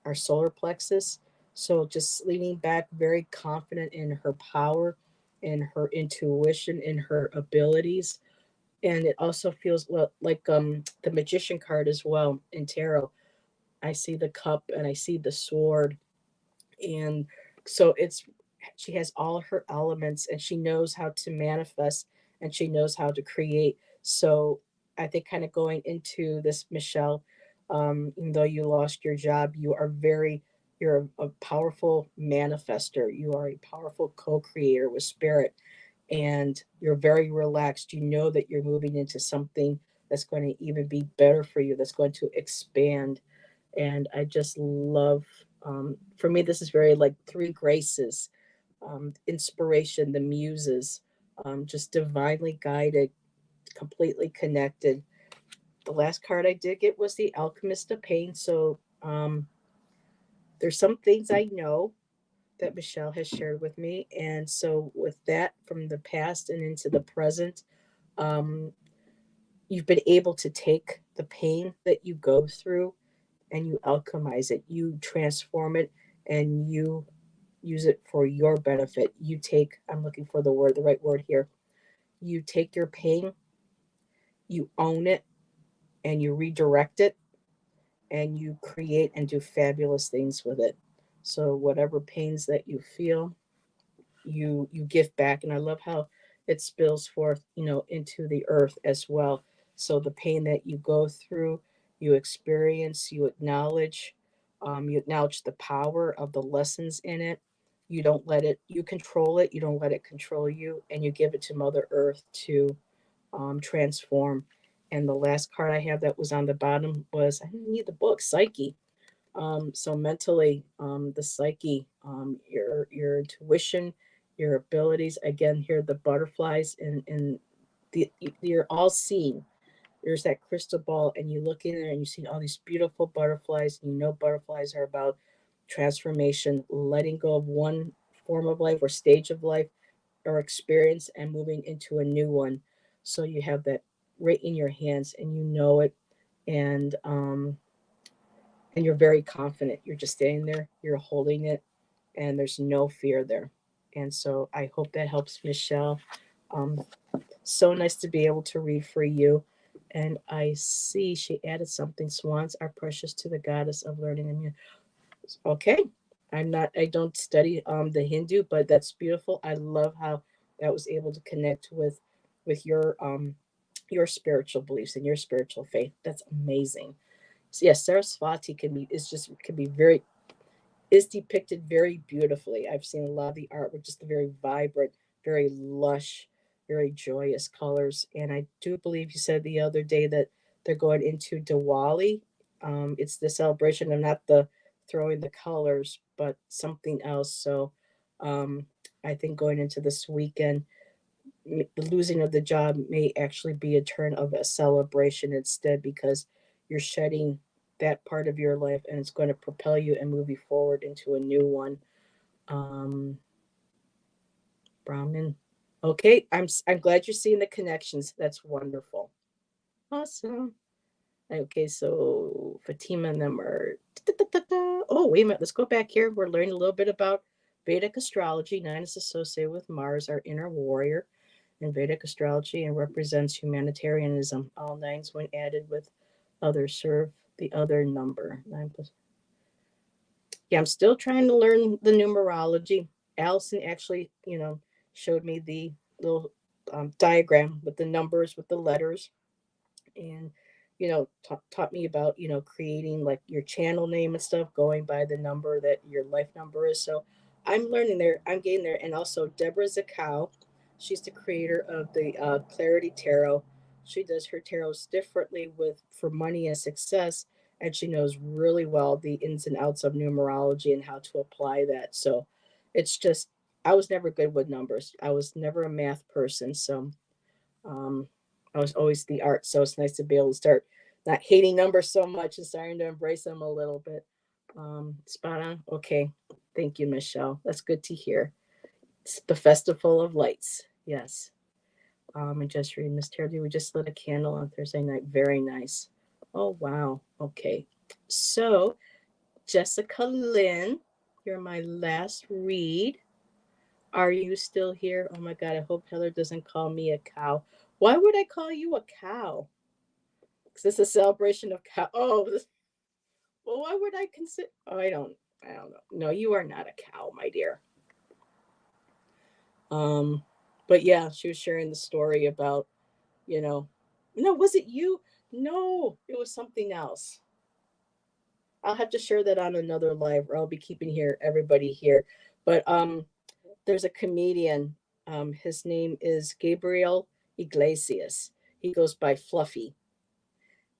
our solar plexus. So just leaning back, very confident in her power, in her intuition, in her abilities. And it also feels like the magician card as well in tarot. I see the cup and I see the sword, and so it's she has all her elements and she knows how to manifest and she knows how to create. So I think kind of going into this, Michelle, even though you lost your job, you're a powerful manifester. You are a powerful co-creator with spirit, and you're very relaxed. You know that you're moving into something that's going to even be better for you, that's going to expand. And I just love, for me, this is very like three graces, inspiration, the muses, just divinely guided, completely connected. The last card I did get was the Alchemist of Pain. So there's some things I know that Michelle has shared with me. And so, with that from the past and into the present, um, you've been able to take the pain that you go through and you alchemize it, you transform it, and you use it for your benefit. You take, I'm looking for the right word here. You take your pain, you own it, and you redirect it, and you create and do fabulous things with it. So, whatever pains that you feel, you give back. And I love how it spills forth, into the earth as well. So the pain that you go through, you experience, you acknowledge the power of the lessons in it. You don't let it, you control it, you don't let it control you, and you give it to Mother Earth to transform. And the last card I have that was on the bottom was, I didn't need the book, Psyche. So mentally, the psyche, your intuition, your abilities. Again, here the butterflies, and you're all seeing. There's that crystal ball, and you look in there and you see all these beautiful butterflies. And butterflies are about transformation, letting go of one form of life or stage of life or experience, and moving into a new one. So you have that right in your hands, and you know it, and you're very confident. You're just standing there, you're holding it, and there's no fear there. And so I hope that helps Michelle. Um, so nice to be able to read for you. And I see she added something. Swans are precious to the goddess of learning and music. Okay. I don't study the Hindu, but that's beautiful. I love how that was able to connect with your spiritual beliefs and your spiritual faith. That's amazing. So yes, Saraswati can be very is depicted very beautifully. I've seen a lot of the artwork, just very vibrant, very lush, very joyous colors. And I do believe you said the other day that they're going into Diwali. It's the celebration of not the throwing the colors, but something else. So um, I think going into this weekend, the losing of the job may actually be a turn of a celebration instead, because you're shedding that part of your life and it's going to propel you and move you forward into a new one. um Brahmin. Okay, I'm glad you're seeing the connections. That's wonderful. Awesome. Okay, so Fatima and them are oh, wait a minute, let's go back here. We're learning a little bit about Vedic astrology. 9 is associated with Mars, our inner warrior in Vedic astrology, and represents humanitarianism. All nines, when added with others, serve the other number. 9 plus. Yeah, I'm still trying to learn the numerology. Allyson actually, showed me the little diagram with the numbers, with the letters, and taught me about creating like your channel name and stuff, going by the number that your life number is. So I'm learning there, I'm getting there. And also Deborah Zakow, she's the creator of the Clarity Tarot. She does her tarots differently with for money and success, and she knows really well the ins and outs of numerology and how to apply that. So it's just, I was never good with numbers, I was never a math person. So um, I was always the art, so it's nice to be able to start not hating numbers so much and starting to embrace them a little bit. Spot on. Okay, thank you, Michelle. That's good to hear. It's the Festival of Lights. Yes. And just reading Miss Terry, we just lit a candle on Thursday night. Very nice. Oh wow. Okay. So Jessica Lynn, you're my last read. Are you still here? Oh my God, I hope Heather doesn't call me a cow. Why would I call you a cow? Is this a celebration of cow? Oh, well, why would I consider? Oh, I don't know. No, you are not a cow, my dear. Um, but yeah, she was sharing the story about, you know, no, was it you? No, it was something else. I'll have to share that on another live, or I'll be keeping here everybody here. But there's a comedian. His name is Gabriel Iglesias. He goes by Fluffy,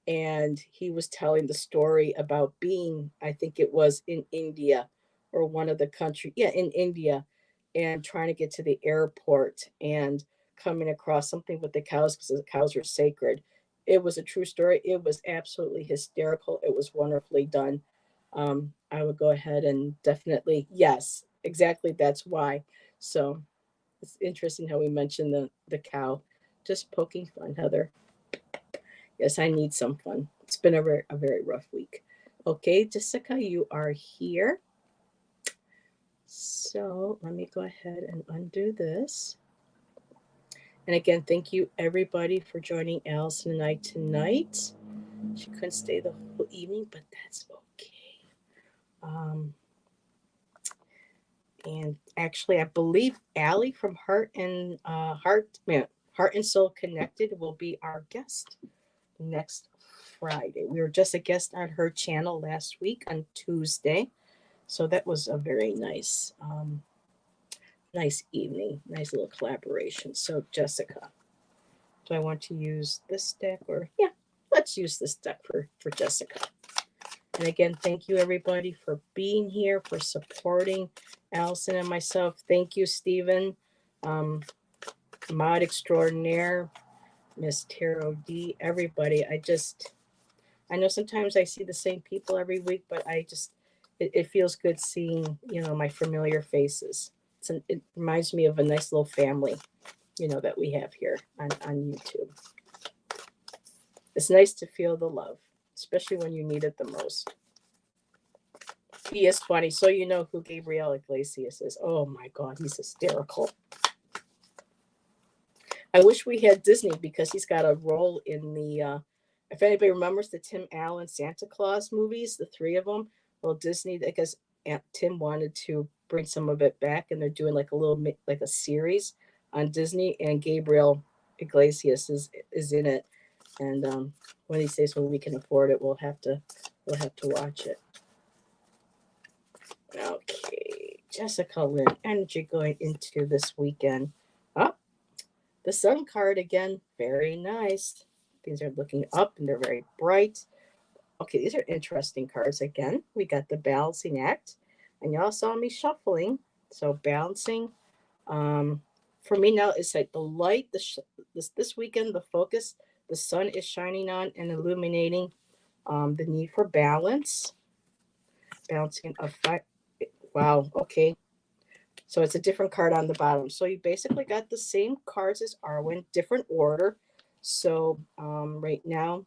and he was telling the story about being, I think it was in India or one of the country, yeah, in India, and trying to get to the airport and coming across something with the cows because the cows are sacred. It was a true story. It was absolutely hysterical. It was wonderfully done. I would go ahead and definitely, yes, exactly. That's why. So it's interesting how we mentioned the cow. Just poking fun, Heather. Yes, I need some fun. It's been a very rough week. Okay, Jessica, you are here. So let me go ahead and undo this. And again, thank you everybody for joining Allyson and I tonight. She couldn't stay the whole evening, but that's okay. And actually, I believe Allie from Heart and Soul Connected will be our guest next Friday. We were just a guest on her channel last week on Tuesday, so that was a very nice evening, nice little collaboration. So Jessica, do I want to use this deck, or yeah, let's use this deck for Jessica. And again, thank you everybody for being here, for supporting Allyson and myself. Thank you, Stephen, um, Mod Extraordinaire, Miss Tarot D, everybody. I know sometimes I see the same people every week, but it feels good seeing, my familiar faces. It reminds me of a nice little family, that we have here on YouTube. It's nice to feel the love, especially when you need it the most. He is funny. So you know who Gabriel Iglesias is. Oh my God, he's hysterical. I wish we had Disney because he's got a role in the. If anybody remembers the Tim Allen Santa Claus movies, the three of them. Well, Disney, I guess Tim wanted to bring some of it back, and they're doing like a little like a series on Disney, and Gabriel Iglesias is in it. And one of these days when we can afford it, we'll have to watch it. Okay, Jessica Lynn, energy going into this weekend. Oh, the sun card again, very nice. These are looking up and they're very bright. Okay, these are interesting cards again. We got the balancing act, and y'all saw me shuffling. So balancing. Um, for me now, it's like the light. This weekend, the focus. The sun is shining on and illuminating the need for balance. Balancing effect. Wow. Okay. So it's a different card on the bottom. So you basically got the same cards as Arwen, different order. So right now,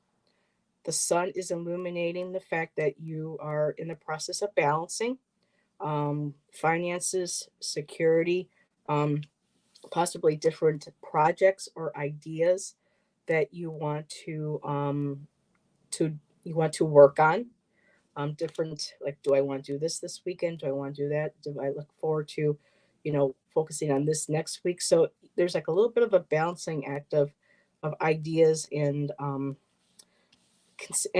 the sun is illuminating the fact that you are in the process of balancing finances, security, um, possibly different projects or ideas that to you want to work on. Different, like, do I want to do this weekend? Do I want to do that? Do I look forward to, focusing on this next week? So there's like a little bit of a balancing act of ideas and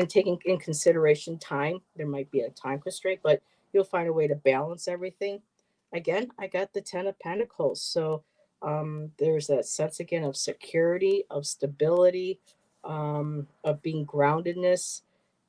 taking in consideration time. There might be a time constraint, but you'll find a way to balance everything. Again, I got the 10 of Pentacles. So there's that sense again of security, of stability, of being groundedness.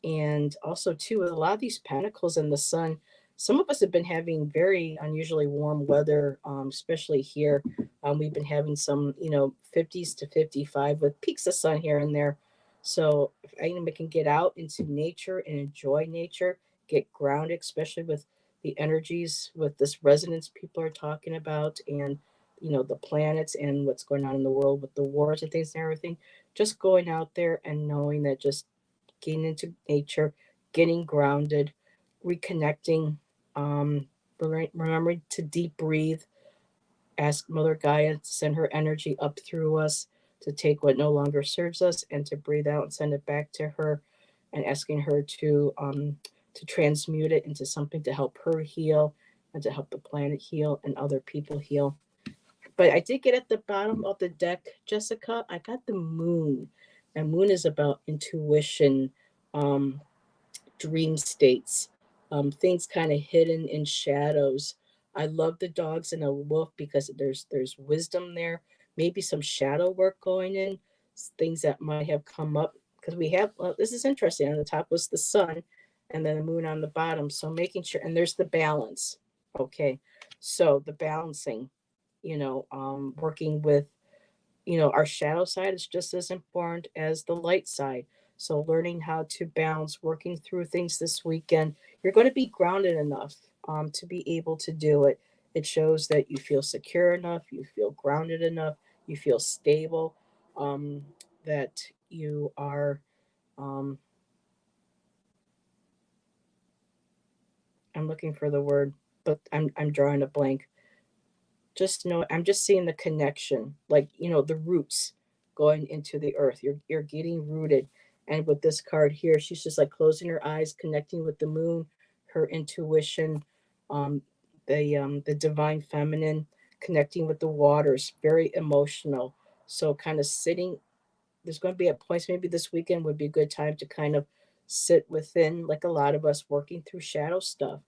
And also, too, with a lot of these pentacles and the sun, some of us have been having very unusually warm weather, especially here. We've been having some, 50s to 55 with peaks of sun here and there. So if anybody can get out into nature and enjoy nature, get grounded, especially with the energies, with this resonance people are talking about, and the planets and what's going on in the world with the wars and things and everything, just going out there and knowing that just getting into nature, getting grounded, reconnecting, um, remembering to deep breathe, ask Mother Gaia to send her energy up through us to take what no longer serves us and to breathe out and send it back to her, and asking her to transmute it into something to help her heal and to help the planet heal and other people heal. But I did get at the bottom of the deck, Jessica, I got the moon. And moon is about intuition, um, dream states, things kind of hidden in shadows. I love the dogs and a wolf because there's wisdom there. Maybe some shadow work going in, things that might have come up because we have. Well, this is interesting. On the top was the sun, and then the moon on the bottom. So making sure, and there's the balance. Okay, so the balancing, working with our shadow side is just as important as the light side. So, learning how to balance, working through things this weekend, you're going to be grounded enough to be able to do it. It shows that you feel secure enough, you feel grounded enough, you feel stable, um, that you are. Um, I'm looking for the word, but I'm drawing a blank. Just know I'm just seeing the connection, like the roots going into the earth. You're getting rooted. And with this card here, she's just like closing her eyes, connecting with the moon, her intuition, um the divine feminine, connecting with the waters, very emotional. So kind of sitting, there's going to be a point, maybe this weekend would be a good time to kind of sit within, like a lot of us working through shadow stuff,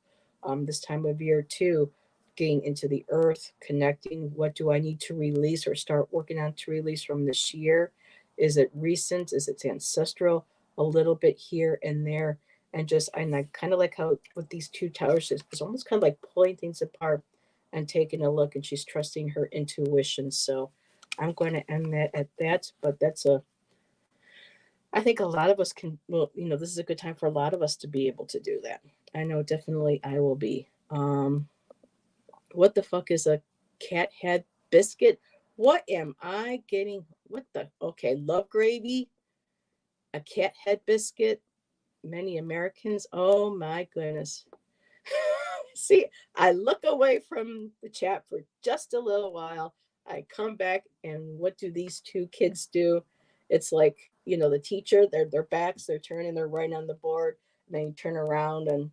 this time of year too, getting into the earth, connecting, what do I need to release or start working on to release from this year? Is it recent? Is it ancestral? A little bit here and there. And I kind of like how with these two towers, it's almost kind of like pulling things apart and taking a look, and she's trusting her intuition. So I'm going to end that at that, but I think a lot of us can, well, this is a good time for a lot of us to be able to do that. I know definitely I will be. What the fuck is a cat head biscuit? What am I getting? What the? Okay, love gravy, a cat head biscuit. Many Americans. Oh my goodness. See, I look away from the chat for just a little while. I come back, and what do these two kids do? It's like, the teacher, their backs, they're turning, they're writing on the board, and then you turn around and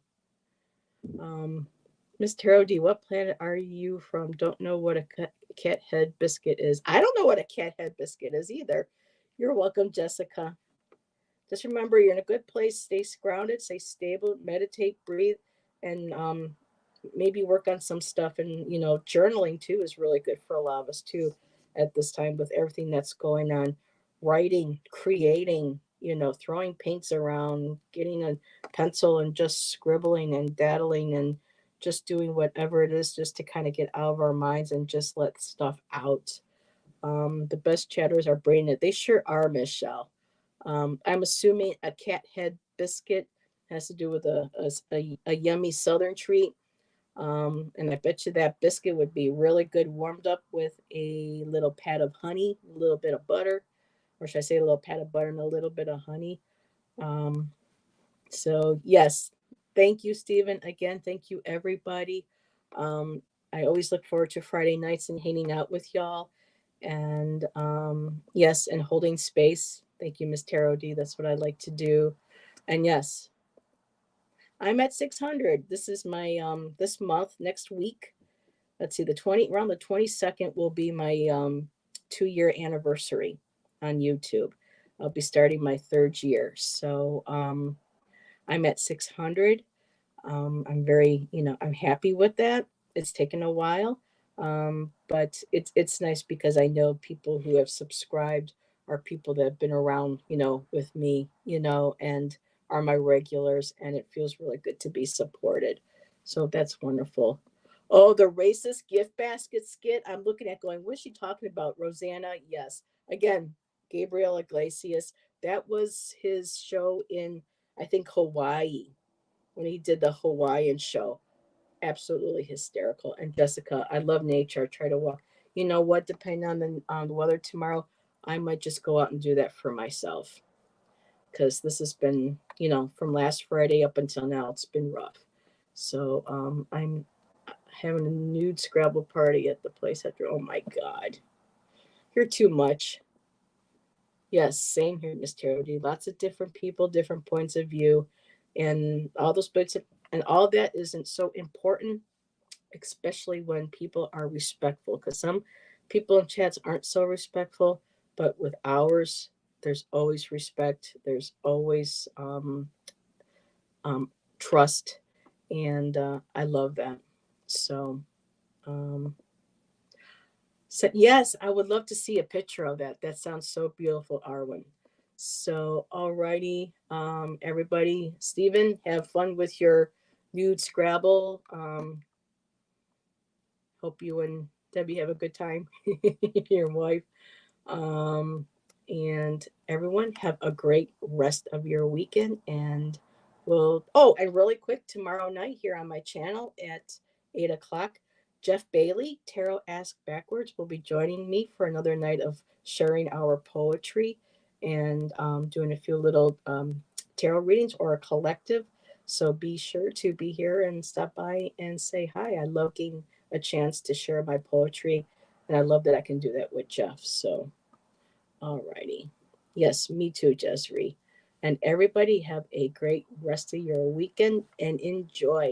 um Miss Taro D, what planet are you from? Don't know what a cat head biscuit is. I don't know what a cat head biscuit is either. You're welcome, Jessica. Just remember, you're in a good place. Stay grounded, stay stable, meditate, breathe, and maybe work on some stuff. And journaling too is really good for a lot of us too at this time with everything that's going on. Writing, creating, throwing paints around, getting a pencil and just scribbling and daddling and just doing whatever it is just to kind of get out of our minds and just let stuff out. The best chatters are brain it. They sure are, Michelle. I'm assuming a cat head biscuit has to do with a yummy southern treat. And I bet you that biscuit would be really good warmed up with a little pat of honey, a little bit of butter, or should I say a little pat of butter and a little bit of honey. Um, so, yes, thank you, Stephen. Again, thank you, everybody. Um, I always look forward to Friday nights and hanging out with y'all. And yes, and holding space. Thank you, Miss Taro D. That's what I like to do. And yes, I'm at 600. This is my this month, next week. Let's see, around the 22nd will be my 2-year anniversary on YouTube. I'll be starting my 3rd year. So I'm at 600. I'm very, I'm happy with that. It's taken a while, but it's nice because I know people who have subscribed are people that have been around, with me, and are my regulars, and it feels really good to be supported. So that's wonderful. Oh, the racist gift basket skit. I'm looking at going, what's she talking about? Rosanna? Yes. Again, Gabriel Iglesias. That was his show in, I think, Hawaii, when he did the Hawaiian show. Absolutely hysterical. And Jessica, I love nature. I try to walk. You know what? Depending on the weather tomorrow, I might just go out and do that for myself because this has been, from last Friday up until now, it's been rough. So I'm having a nude Scrabble party at the place after. Oh my God, you're too much. Yes, same here, Miss Charity. Lots of different people, different points of view, and all those books, and all that isn't so important, especially when people are respectful. Because some people in chats aren't so respectful, but with ours, there's always respect. There's always um, trust, and I love that. So, um, so, yes, I would love to see a picture of that. That sounds so beautiful, Arwen. So, alrighty, everybody. Stephen, have fun with your nude Scrabble. Hope you and Debbie have a good time, your wife. Um, and everyone, have a great rest of your weekend. And and really quick, tomorrow night here on my channel at 8 o'clock, Jeff Bailey, Tarot Ask Backwards, will be joining me for another night of sharing our poetry and doing a few little tarot readings or a collective. So be sure to be here and stop by and say hi. I love getting a chance to share my poetry, and I love that I can do that with Jeff. So, alrighty. Yes, me too, Jesri. And everybody have a great rest of your weekend and enjoy.